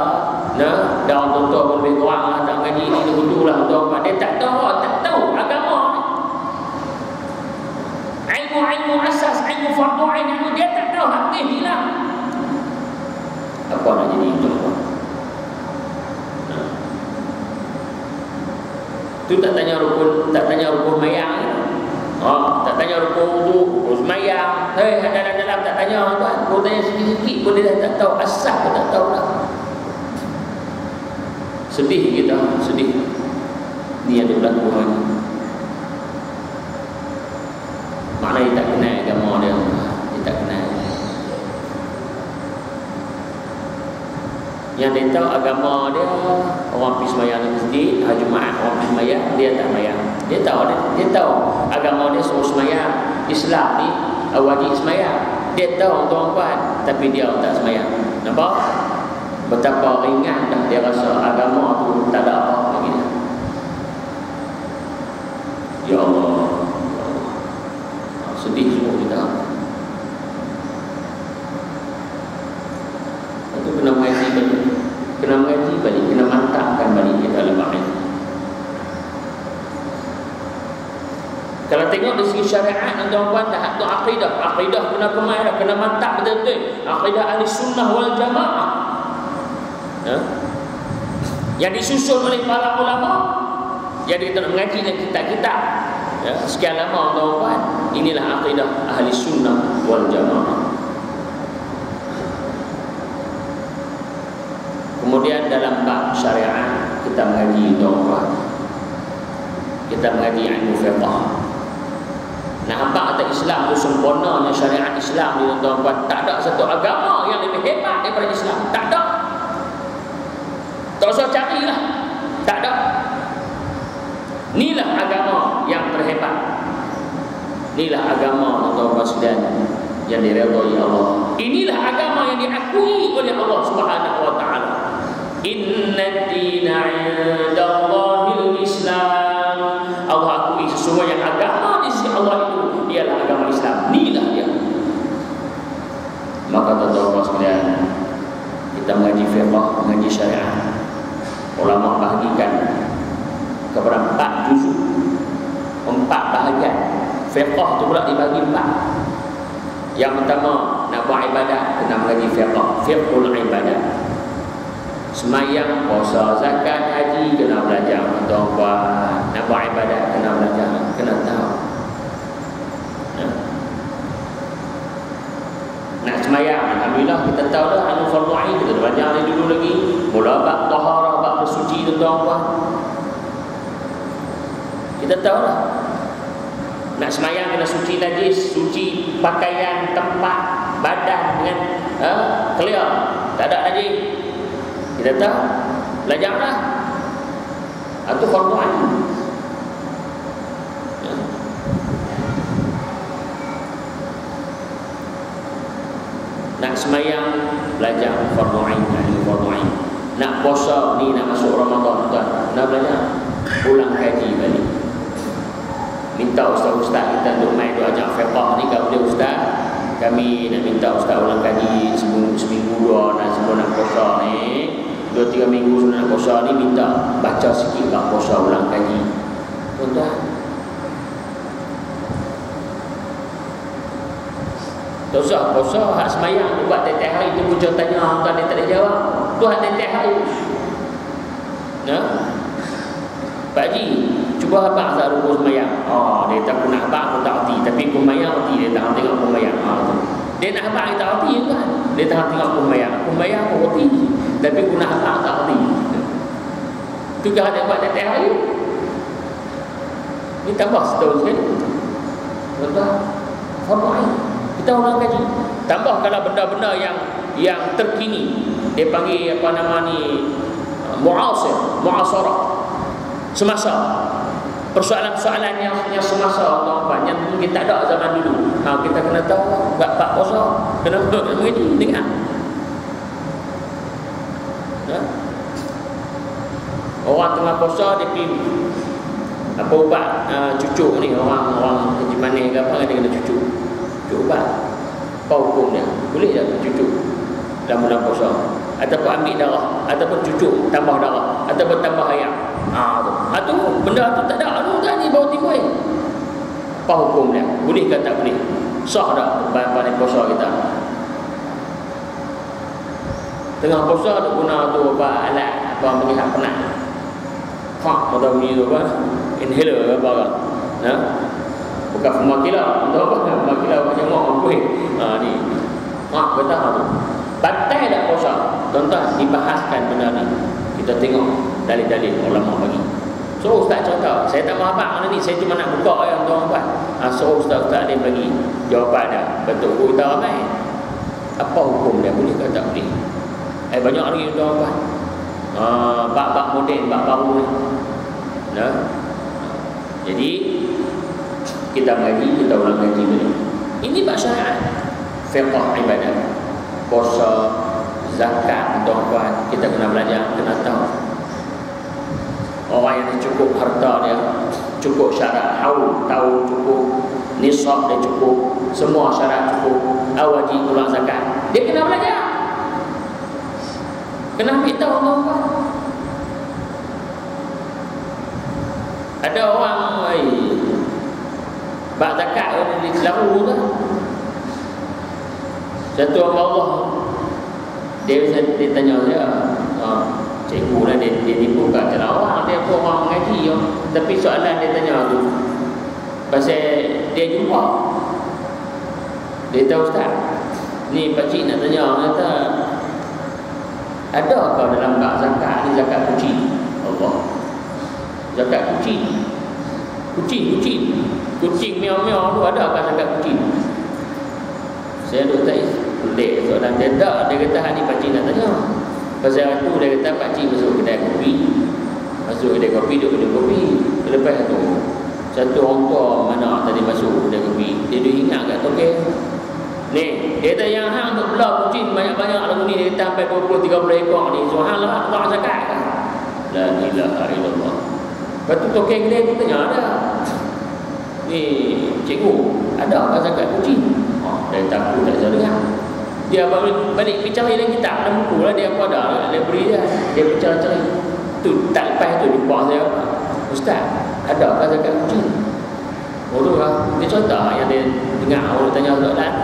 Nah, daun tuan-tuan pun lebih kurang lah, tak ngaji ni betul-betul lah tuan-tuan. Dia tak tahu agama ni. Ilmu asas, ilmu fardu ain itu dia tak tahu, habis hilang. Apa nak jadi tuan-tuan? Tu tak tanya rukun mayang. Tak tanya rukun wudu, rukun semayang. Dalam tak tanya tuan. Kau tanya sikit-sikit pun dia tak tahu, asal pun tak tahu lah. Sedih kita, sedih. Ni yang berlaku hari ni. Makna dia tak kenal agama dia. Dia tak kenal. Yang dia tahu agama dia, orang pergi sembahyang di masjid, hari Jumaat orang pergi sembahyang, dia tak sembahyang. Dia tahu agama dia suruh sembahyang. Islam ni wajib sembahyang. Dia tahu tuan-tuan, tapi dia tak sembahyang. Nampak? Betapa ringan dah dia rasa agama tu tak ada apa lagi dah. Ya Allah. Sedih semua kita. Itu kena mengaji balik, kena mantapkan balik kita dalam ilmu. Kalau tengok dari segi syariat, tuan-tuan dah tu akidah kena kemai dah, kena mantap betul-betul. Akidah ahli sunnah wal jamaah. Yang disusun oleh para ulama. Jadi kita nak mengaji dengan kitab-kitab. Sekian lama tuan-tuan, inilah akidah ahli sunnah wal jamaah. Kemudian dalam bab syariat kita mengaji tuan-tuan. Kita mengaji ilmu fiqh. Nah, nampak kata Islam itu sempurnanya syariat Islam ni tuan-tuan. Tak ada satu agama yang lebih hebat daripada Islam. Tak ada. Tak usah carilah. Tak ada. Inilah agama yang terhebat. Inilah agama tuan-tuan sekalian yang diredai Allah. Inilah agama yang diakui oleh Allah Subhanahu wa taala. Inna ad-dina 'inda Allahil Islam. Allah akui sesungguhnya agama di sisi Allah itu ialah agama Islam. Inilah dia. Maka tuan-tuan sekalian, kita mengaji fiqh, mengaji syariat. Ulama bahagikan kepada 4 juzuk, 4 bahagian. Fiqh tu pula dibagi 4. Yang pertama, nak buat ibadat, kena mengaji fiqh, fiqhul ibadat. Semayang, puasa, zakat, haji kena belajar tuan-tuan. Nak buat ibadat kena belajar, kena tahu. Nak semayang, alhamdulillah kita tahu dah ilmu fardu ain, kita dah belajar dari dulu lagi. Mula bab taharah, bab bersuci tuan-tuan. Kita tahu dah. Nak semayang kena suci najis, suci pakaian, tempat, badan dengan clear, tak ada najis. Kita tahu, belajarlah. Itu fardu ain. Nak semayang, belajar fardu ain, ilmu fardu ain. Nak puasa ni, nak masuk Ramadan tuan, nak belajar, ulang kaji balik. Minta ustaz-ustaz kita untuk main doa ajak fiqh ni, kalau boleh ustaz, kami nak minta ustaz ulang kaji seminggu dua nak sebelum nak puasa ni, 2-3 minggu sebelum nak puasa ni, minta baca sikit bab puasa ulang kaji. Tuan-tuan, tak usah puasa hak semayang buat tiap-tiap hari tu puja tanya tuan dia tak ada jawab. Tu hak tiap-tiap hari. Nah. Pak Haji, cuba abang tak rukun semayang. Oh, dia tak nak abang pun tak hati, tapi aku semayang hati dia tak tengok aku semayang. Dia nak abang tak hati kan. Dia tak tengok aku semayang. Aku semayang aku hati, tapi aku nak abang tak hati. Tu kan dia buat tiap-tiap hari. Ni tambah setahun sekali. Tuan-tuan, fardu ain. Kita ulang kaji. Tambah kalau benda-benda yang terkini, dia panggil apa nama ni, muasarah. Semasa. Persoalan-persoalan yang semasa tuan-tuan, yang mungkin tak ada zaman dulu. Kita kena tahu bab puasa. Kenapa begini? Dengar. Orang tengah puasa dia pergi apa ubat cucuk ni, orang kerja manis ke apa dia kena cucuk. Ubat apa hukum dia? Boleh tak cucuk dalam bulan puasa? Ataupun ambil darah, ataupun cucuk tambah darah, ataupun tambah air. Tu benda tu tak ada tu kan, ni baru timbul. Apa hukum dia? Boleh ke tak boleh? Sah tak pada puasa kita? Tengah puasa tu guna tu apa alat apa melihat penat. Macam ni tu apa? Inhaler apa kan? Bukan pemakila, untuk apa? Pemakila macam orang kuih. Ni. Betul tu. Batal tak puasa? Tuan-tuan, dibahaskan benda ni. Kita tengok dalil-dalil ulama bagi. So ustaz contoh, saya tak mahu abang ni, saya cuma nak buka yang tuan buat. So ustaz-ustaz dia bagi jawapan dah. Betul kita ramai. Apa hukum dia, boleh ke tak boleh? Banyak lagi tuan buat. Bab-bab moden, bab baru ni. Jadi kita mengaji, kita ulang kaji balik. Ini bab syariat, fiqh ibadat, puasa, zakat, tuan-tuan, kita kena belajar, kena tahu. Orang yang cukup harta dia, cukup syarat haul, tahu cukup, nisab dia cukup, semua syarat cukup, wajib ulang zakat, dia kena belajar, kena ambil tahu tuan-tuan. Ada orang bak zakat di Selangor tu, satu orang Allah dia tanya saya, cikgu lah dia tipu kat Sarawak, dia pun orang mengaji tapi soalan dia tanya tu pasal dia jumpa, dia tahu ustaz ni pakcik nak tanya, kata adakah dalam bak zakat ni zakat kucing? Allah, zakat kucing miau-miau tu adakah zakat kucing? Saya duk tak pelik soalan dia. Tak, dia kata hari pakcik nak tanya. Pasal tu dia kata pakcik masuk kedai kopi, duduk kedai kopi. Lepas tu satu orang tua mana tadi masuk kedai kopi, dia duk ingat kat tokek ni, dia kata yang hang untuk belah kucing banyak-banyak lagu ni, dia kata sampai 20-30 ekor ni, so hang lah tak zakat kan? La ilaha illallah. Lepas tu tokek kedai tu tanya, ada ni cikgu, ada apa zakat kucing? Dia takut tak saya dengar. Dia balik pergi cari dalam kitab, dalam buku lah, dia apa ada library dia. Dia pergi cari. Tu tak lepas tu dia buat saya, ustaz, ada apa zakat kucing? Tu lah. Dia contoh yang dia dengar orang tanya soalan.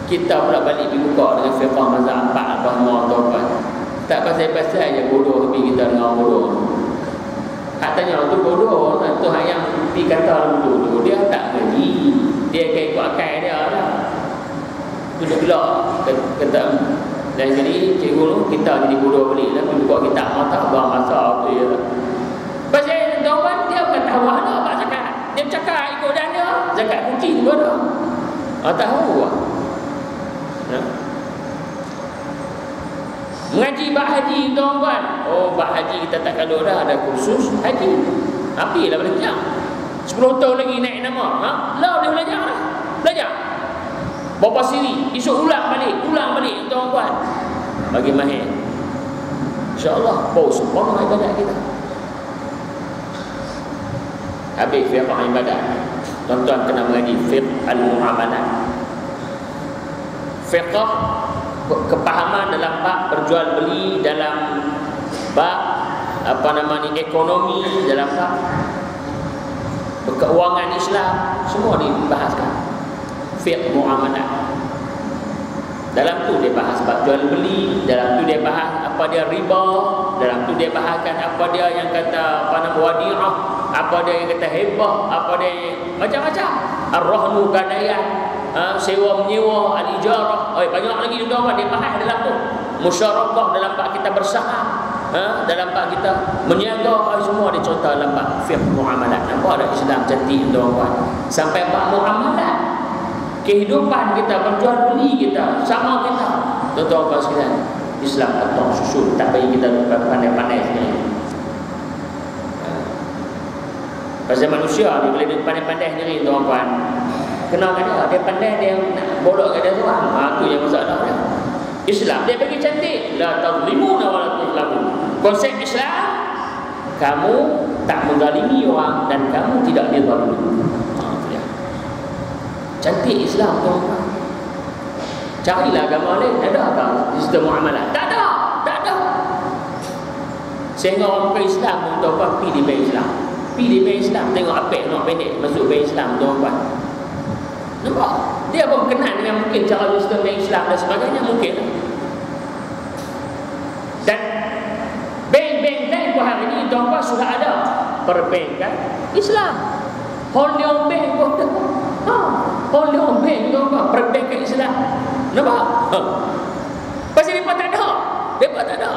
Kita pula balik pergi buka dengan fiqh mazhab 4 apa semua tuan-tuan. Tak pasal-pasal je bodoh tapi kita dengar bodoh. Hak tanya tu bodoh, tu hak yang pergi kata bodoh tu, dia tak mengaji. Dia akan ikut akal dia lah. Tu dia gelak kata dan jadi cikgu tu kita jadi bodoh balik lah, pergi buka kitab mata abang masa tu je lah. Pasal tuan-tuan dia bukan tahu mana abang zakat, dia bercakap ikut dan dia zakat kucing pun tahu lah. Mengaji bab haji tuan-tuan, bab haji kita tak kalau dah ada kursus haji, apalah belajar 10 tahun lagi naik nama, lah dia belajar lah, belajar Bawa siri, esok ulang balik tuan-tuan. Bagi mahir. InsyaAllah bau sempurna ibadat kita. Habis fiqh ibadat. Tuan-tuan kena mengaji fiqh al-muamalat. Fiqh kepahaman dalam bab berjual beli, dalam bab ekonomi, dalam bab keuangan Islam, semua dibahaskan. Fiqh muamalat. Dalam tu dia bahas bab jual beli, dalam tu dia bahas apa dia riba, dalam tu dia bahaskan apa dia yang kata wadi'ah, apa dia yang kata hibah, apa dia macam-macam. Ar-rahnu gadaian, sewa menyewa, al-ijarah. Banyak lagi tuan-tuan dia bahas dalam tu. Musyarakah dalam bab kita bersaham, dalam bab kita meniaga, semua dia contoh dalam bab fiqh muamalat. Nampak ada Islam cantik tuan-tuan. Sampai bab muamalat, kehidupan kita, berjual beli kita, sama kita. Tuan-tuan sekalian, Islam tak susun, tak bagi kita pandai-pandai sekali. Pasal manusia dia boleh pandai-pandai sendiri tuan-tuan. Kenal dia pandai, dia nak bolok ke dia seorang. Itu yang masalah dia. Islam dia bagi cantik, la tazlimuna wa la tuzlamun. Konsep Islam, kamu tak menzalimi orang dan kamu tidak dizalimi. Cantik Islam tuan-tuan. Carilah agama lain, ada tak sistem muamalah? Tak ada. Sehingga orang bukan Islam tuan-tuan pergi di bank Islam. Pergi di bank Islam tengok apa nak pendek masuk bank Islam tuan-tuan. Nampak? Dia pun kenal dengan mungkin cara sistem bank Islam dan sebagainya mungkin. Dan bank-bank lain pun hari ini tuan-tuan sudah ada perbankan Islam. Hong Leong Bank pun ada. Hong Leong Bank tuan-tuan, perbankan Islam. Nampak? Pasal mereka tak ada. Mereka tak ada.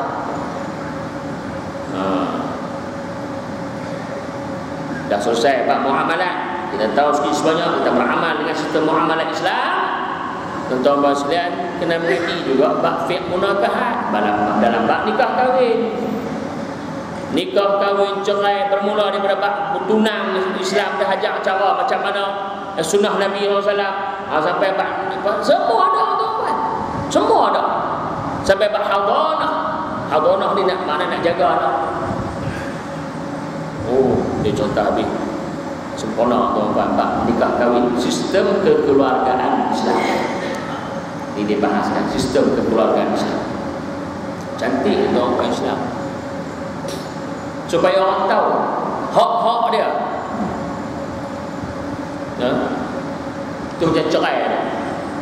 Dah selesai bab muamalat. Kita tahu sikit sebanyak, kita beramal dengan sistem muamalat Islam. Tuan-tuan sekalian, kena mengerti juga bab fiqh munakahat dalam bab nikah kahwin. Nikah kahwin cerai bermula daripada bab tunang. Islam dah ajar cara macam mana sunnah Nabi SAW, sampai bab semua ada tuan-tuan. Semua ada. Sampai bab hadanah. Hadanah ni mana nak jaga anak. Dia contoh habis. Sempurna tuan-tuan bab nikah kahwin, sistem kekeluargaan Islam. Ini dibahaskan sistem kekeluargaan Islam. Cantik tuan-tuan Islam. Supaya orang tahu hak-hak dia. Tu macam cerai dia.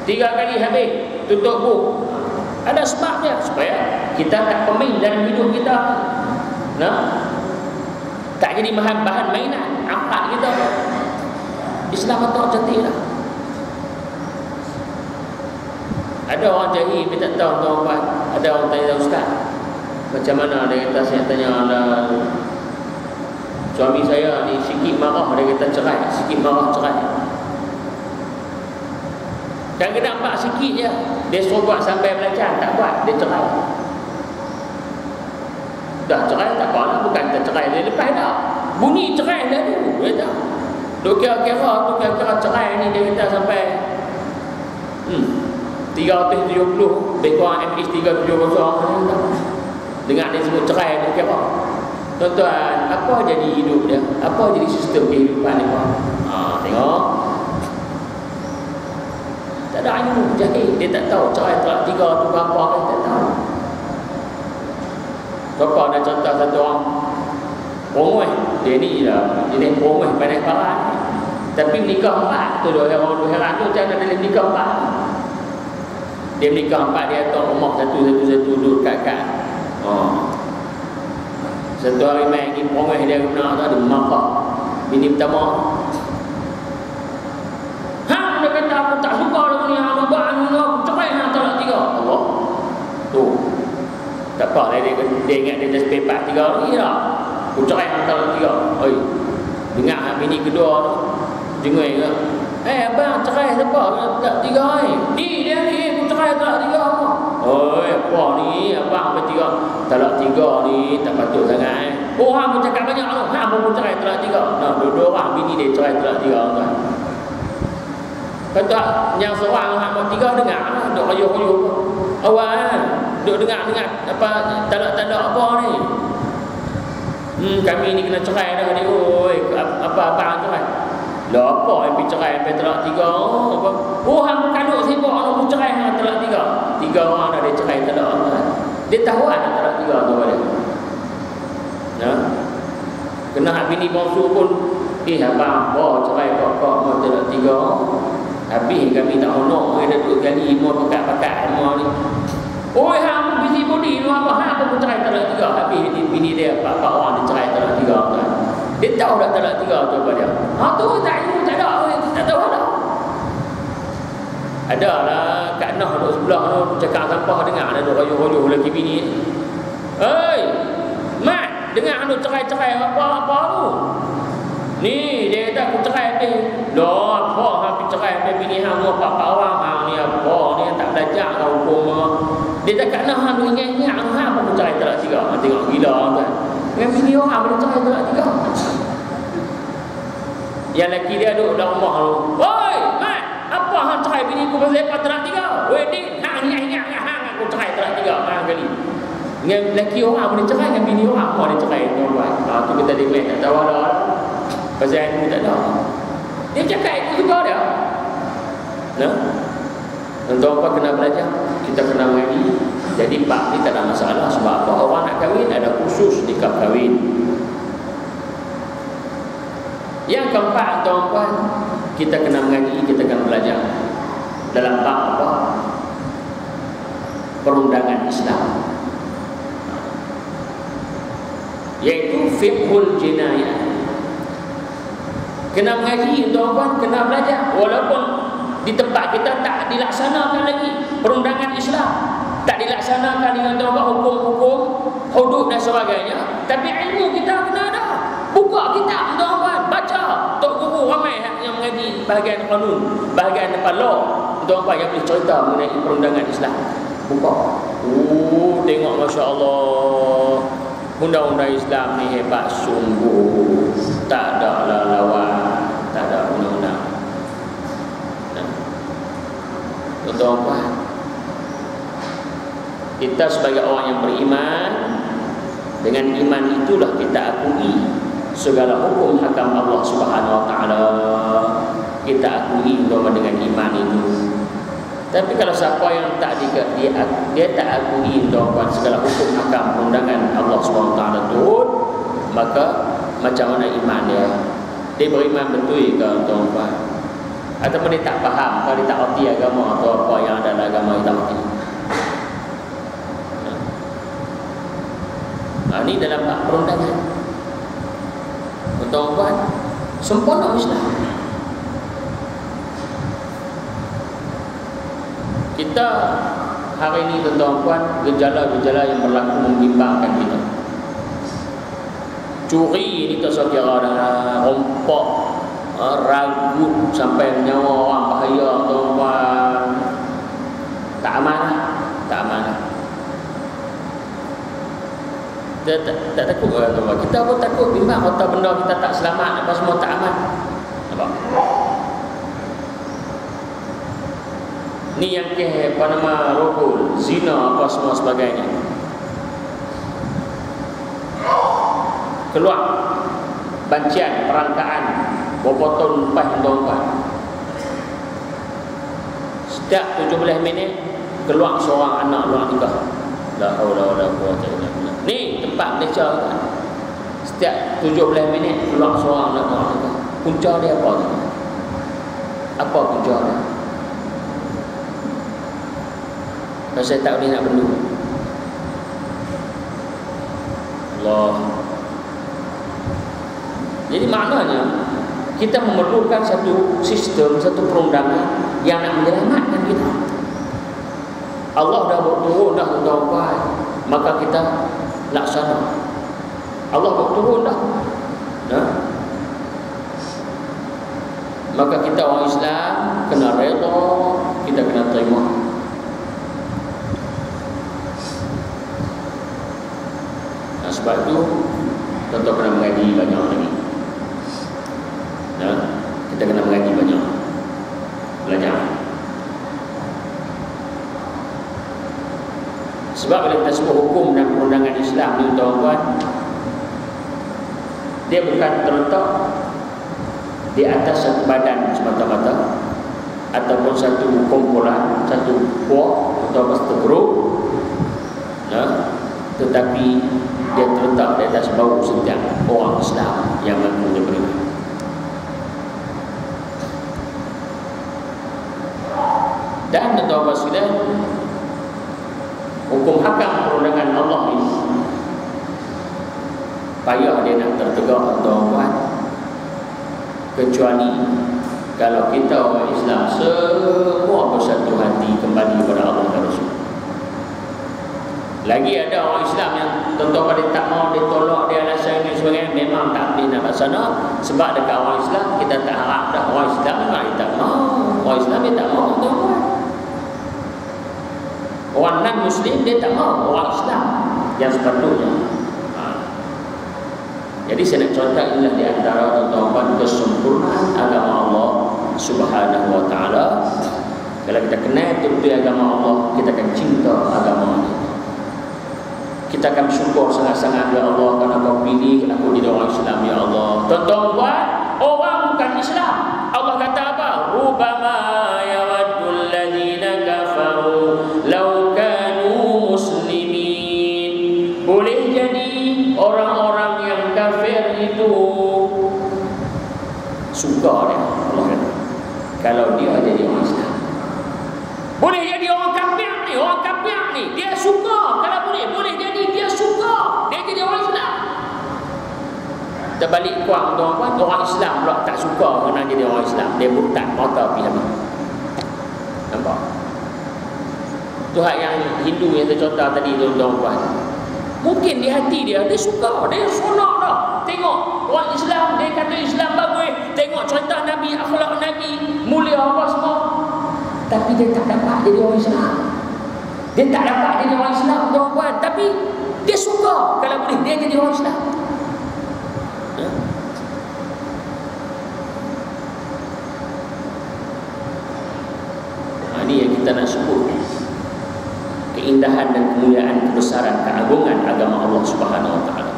3 kali habis tutup buku. Ada sebabnya supaya kita tak pemain dalam hidup kita. Tak jadi bahan mainan akad kita. Islam tak cantik lah. Ada orang jahil dia tak tahu tuan-tuan. Ada orang tanya ustaz, macam mana dia kata, saya tanya suami saya ni sikit marah, dia kata cerai, sikit marah cerai. Kadang-kadang nampak sikit je, dia suruh buat sampai belajar, tak buat, dia cerai. Dah cerai tak apa lah, bukan tak cerai dia lepas dah. Bunyi cerai dah tu, dia kata. Dia kira-kira cerai ni dia kata sampai 370, lebih kurang MH 370 dengar dia sebut cerai dia kira. Tuan-tuan, apa jadi hidup dia? Apa jadi sistem kehidupan dia? Tengok. Tak ada ilmu, jahil. Dia tak tahu cerai talak 3 tu apa kan, tak tahu. Contoh ada contoh satu orang perempuan, dia ni lah jenis perempuan pandai parah, tapi menikah 4 tu orang heran tu macam mana dia menikah 4. Dia menikah 4, dia atur rumah satu duduk kat. Satu hari main pergi perempuan dia guna tu ada marah bini pertama. Dia kata aku tak suka dengan ni, aku buat aku cerai talak 3. Allah tu tak apa lah, dia ingat dia just pepak 3 hari lah. Aku cerai antara 3. Oi, dengar bini kedua tu jengui ke, abang cerai siapa? Tak 3 hari. Dia ni aku cerai talak 3 apa? Oi, apa ni? Abang apa 3? Talak 3 ni tak patut sangat. Hang pun cakap banyak tu. Hang pun cerai talak 3. Nah, dua-dua orang bini dia cerai talak 3 tuan. Kata yang seorang hak nombor 3 dengar lah, duk ayuh-ayuh awal duk dengar apa tanda-tanda apa ni. Kami ni kena cerai dah ni. Oi, apa cerai? Lah apa yang pergi cerai sampai talak 3? Apa? Oh, hang kaduk sibuk nak cerai hang talak 3. 3 orang dah dia cerai talak. Dia tahu ada talak 3 tu pada. Ya. Kena hak bini bongsu pun abang cerai kok mau talak 3. Habis kami tak honor dia duduk kali mau pakat-pakat semua ni. Oi, hang busy body lu apa hang aku cerai talak 3. Habis bini dia 4 orang dia cerai talak 3 kan. Dia tahu dah talak 3 tu apa dia. Tu tak ilmu tak ada, tak tahu dah. Adalah Kak Noh duduk sebelah tu cakap sampah dengar ada duk royoh-royoh lelaki bini. Hei, Mat, dengar anu cerai-cerai apa tu? Ni dia kata aku cerai habis. Dah apa hang cerai habis bini hang 4 orang hang ni apa ni tak belajar kau hukum. Dia cakap nah hang ingat-ingat hang apa aku cerai talak 3. Tengok gila kan. Dengan bini orang boleh cerai talak 3. Yang lelaki dia duduk dalam rumah tu. Oi, Mat, apa hang cerai bini aku pasal apa talak 3? Weh Din, hang ingat-ingat hang aku cerai talak 3 hang kali. Dengan lelaki orang boleh cerai, dengan bini orang apa dia cerai tuan-tuan. Tu kita demand tak tahu dah. Pasal ilmu tak tahu. Dia cakap itu juga dia. Nah, tuan-tuan kena belajar. Kita kena mengaji. Jadi bab ni tak ada masalah. Sebab apa? Orang nak kahwin ada khusus nikah kahwin. Yang keempat, tuan-tuan, kita kena mengaji, kita kena belajar dalam bab apa? Perundangan Islam. Iaitu fiqhul jinayah. Kena mengaji, tuan-tuan, kena belajar. Walaupun di tempat kita tak dilaksanakan lagi perundangan Islam, tak dilaksanakan dengan tuan-tuan hukum-hukum hudud dan sebagainya, tapi ilmu kita kena ada. Buka kitab, tuan-tuan, baca. Tok guru ramai yang mengaji bahagian kanun, bahagian law, tuan-tuan yang boleh cerita mengenai perundangan Islam. Buka. Tengok masya-Allah. Undang-undang Islam ni hebat sungguh. Tak ada lawan, tak ada undang-undang. Tuan-tuan, kita sebagai orang yang beriman, dengan iman itulah kita akui segala hukum hakam Allah Subhanahu Wa Taala. Kita akui dengan iman itu. Tapi kalau siapa yang tak dia tak akui segala hukum hakam perundangan Allah Subhanahu Wa Taala itu, maka macam mana iman dia? Dia beriman betul ke tuan-tuan? Ataupun dia tak faham, kalau dia tak erti agama atau apa yang ada dalam agama dia tak erti. Ini dalam bab perundangan. Tuan-tuan, sempurna Islam. Kita hari ini tuan-tuan, gejala-gejala yang berlaku membimbangkan kita. Curi ni tak sekira dah, rompak, ragut sampai nyawa orang bahaya tuan-tuan. Tak amanah, tak amanah. Tak takut ke tuan-tuan? Kita pun takut bimbang harta benda kita tak selamat, apa semua tak aman. Nampak? Ni yang apa nama rogol, zina apa semua sebagainya. Keluar bancian, perangkaan, berpotong lepas tuan-tuan. Setiap 17 minit keluar seorang anak luar nikah. La haula wala quwwata illa billah. Ni tempat Malaysia kan. Setiap 17 minit keluar seorang anak luar nikah. Punca dia apa tu? Apa punca dia? Kalau saya tak boleh nak bendung. Allah. Jadi maknanya kita memerlukan satu sistem, satu perundangan yang nak menyelamatkan kita. Allah dah berturun dah tuan-tuan, maka kita laksana. Allah berturun dah. Maka kita orang Islam kena redha, kita kena terima. Sebab itu tuan-tuan kena mengaji banyak lagi. Kita kena mengaji banyak. Belajar Sebab bila kita sebut hukum dan perundangan Islam ni, tuan-tuan, dia bukan terletak di atas satu badan semata-mata ataupun satu kumpulan, satu puak atau satu grup, tetapi dia terletak di atas bau setiap orang Islam yang mampu beriman. Dan tuan-tuan sekalian, hukum hakam perundangan Allah ini payah dia nak tertegak, tuan-tuan, kecuali kalau kita orang Islam semua bersatu hati kembali kepada Allah dan Rasul. Lagi ada orang Islam yang tuan-tuan dia tak mau, dia tolak, dia alasan ini sebagainya, memang tak boleh nak laksana. Sebab dekat orang Islam kita tak harap dah. Orang Islam memang dia tak mau, orang Islam dia tak mau, tuan-tuan. Orang non-Muslim dia tak mau, orang Islam yang sepatutnya. Jadi saya nak contoh inilah di antara tuan-tuan kesempurnaan agama Allah Subhanahu wa ta'ala. Kalau kita kenal betul agama Allah, kita akan cinta agama ini. Kita akan bersyukur sangat-sangat, ya Allah, kerana kau pilih aku jadi orang Islam, ya Allah. Tuan-tuan, orang bukan Islam, Allah kata apa? Rubama yawaddul ladzina kafaru law kanu muslimin. Boleh jadi orang-orang yang kafir itu suka dia, Allah kata, kalau dia jadi orang Islam. Boleh jadi orang kafir ni, orang kafir ni dia suka kalau boleh jadi dia suka dia jadi orang Islam. Terbalik kuang, tuan-tuan, orang Islam pula tak suka kena jadi orang Islam, dia murtad mata pergi habis. Nampak? Tu hak yang Hindu yang saya contoh tadi tu, tuan-tuan. Mungkin di hati dia suka, dia seronok dah tengok orang Islam, dia kata Islam bagus, tengok cerita Nabi, akhlak Nabi, mulia apa semua. Tapi dia tak dapat jadi orang Islam. Dia tak dapat jadi orang Islam, tuan-tuan. Tapi dia suka kalau boleh dia jadi orang Islam. Ini yang kita nak sebut, keindahan dan kemuliaan, kebesaran, keagungan agama Allah Subhanahu wa ta'ala.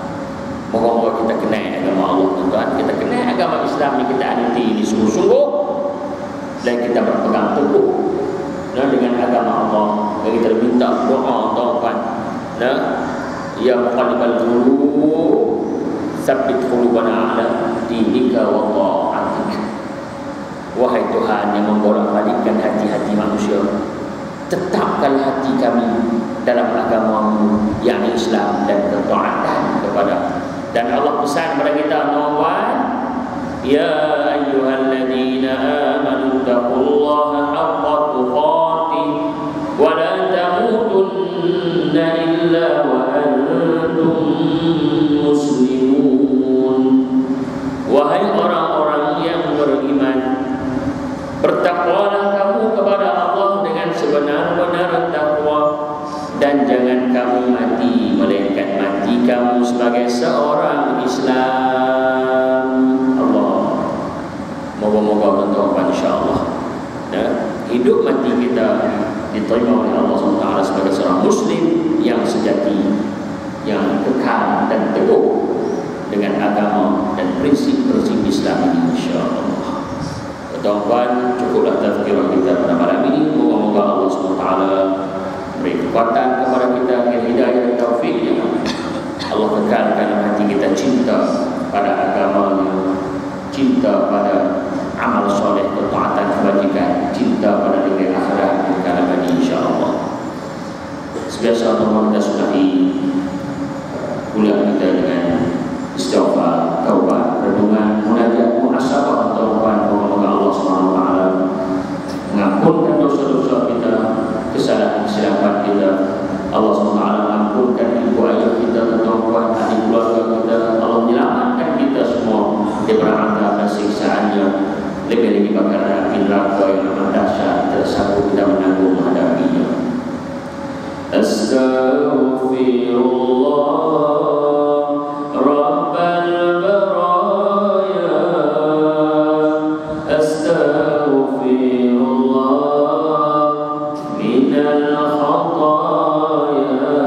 Moga-moga kita kenal agama Allah, tuan-tuan. Kita kenal agama Islam ni, kita anti di sungguh-sungguh, dan kita berpegang teguh dengan agama Allah. Dan kita minta doa, tuan-tuan, ya muqallibal qulub tsabbit qulubana ala dinika wa ta'atik. Wahai Tuhan yang membolak-balikkan hati-hati manusia, tetapkan hati kami dalam agama-Mu yang Islam dan ketaatan kepada. Dan Allah pesan kepada kita, tuan-tuan, ya ayyuhalladzina amanu taqullaha haqqa tuqatih wa la tamutunna illa wa antum muslimun. Wahai orang-orang yang beriman, bertakwalah kamu kepada Allah dengan sebenar-benar takwa, dan jangan kamu mati melainkan mati kamu sebagai seorang Islam. Allah, moga-moga tuan-tuan, insya-Allah hidup mati kita diterima oleh Allah SWT sebagai seorang Muslim yang sejati, yang kekal dan teguh dengan agama dan prinsip-prinsip Islam ini, insya-Allah. Tuan-tuan, cukuplah tazkirah kita pada malam ini. Moga-moga Allah SWT beri kekuatan kepada kita, hidayah dan taufiknya. Allah kekalkan hati kita cinta pada agama-Nya, cinta pada amal soleh, ketaatan kebajikan, cinta pada negeri akhirat kekal abadi, insya-Allah. Sebiasa teman kita sudahi kuliah kita dengan istighfar, taubat, renungan, munajat, muhasabah, tuan-tuan. Moga Allah SWT mengampunkan dosa-dosa kita, kesalahan-kesalahan kita. Allah SWT mengampunkan ibu ayah kita, tuan-tuan, adik keluarga kita. Allah menyelamatkan kita semua daripada azab dan siksaannya. Lebih-lebih bakal api neraka yang amat dahsyat, tidak sanggup kita menanggung menghadapinya. Astaghfirullah minal khataya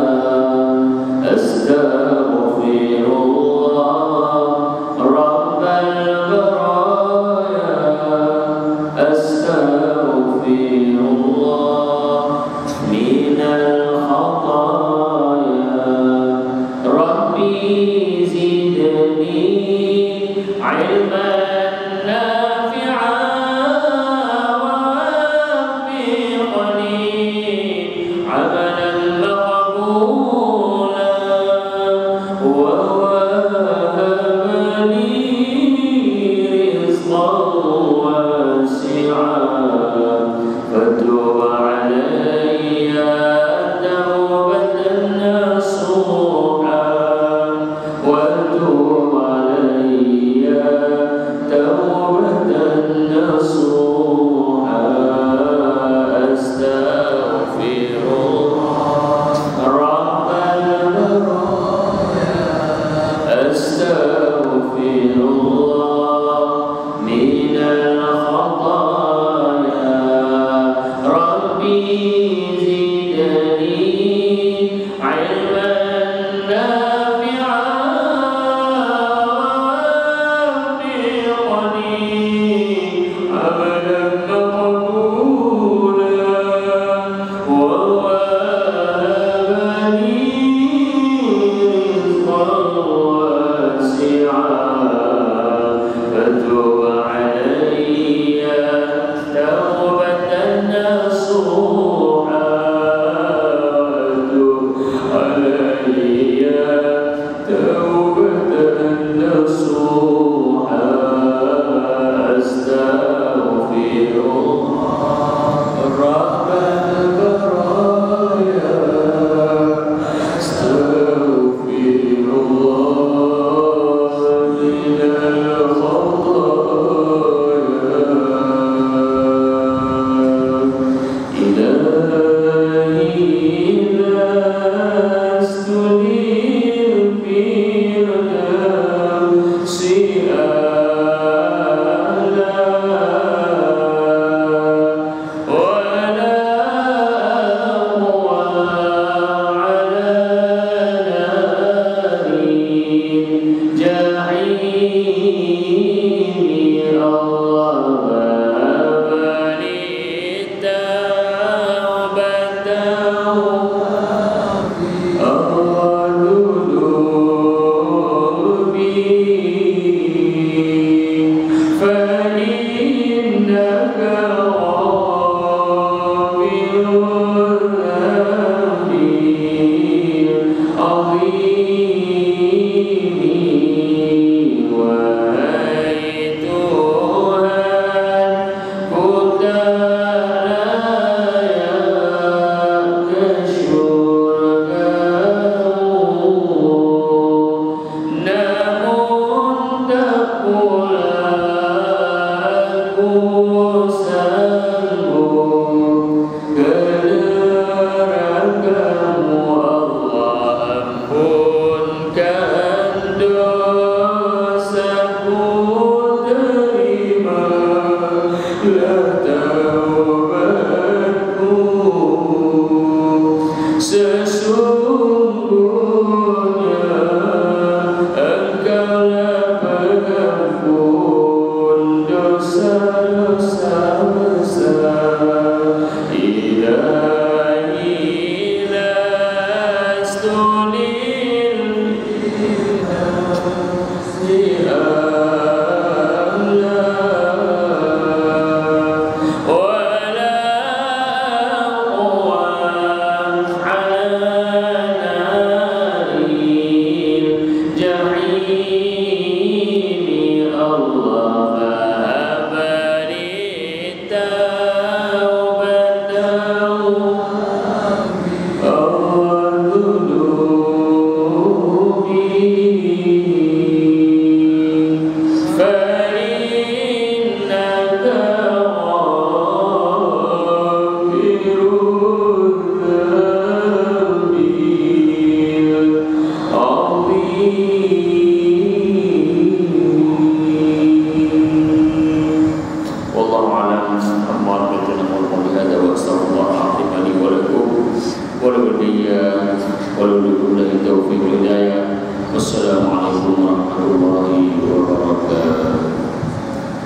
Wassalamualaikum warahmatullahi wabarakatuh.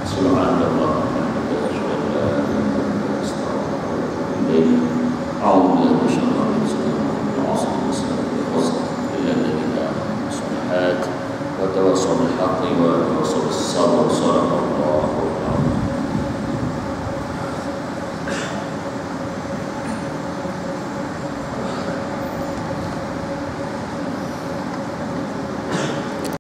Subhanallah.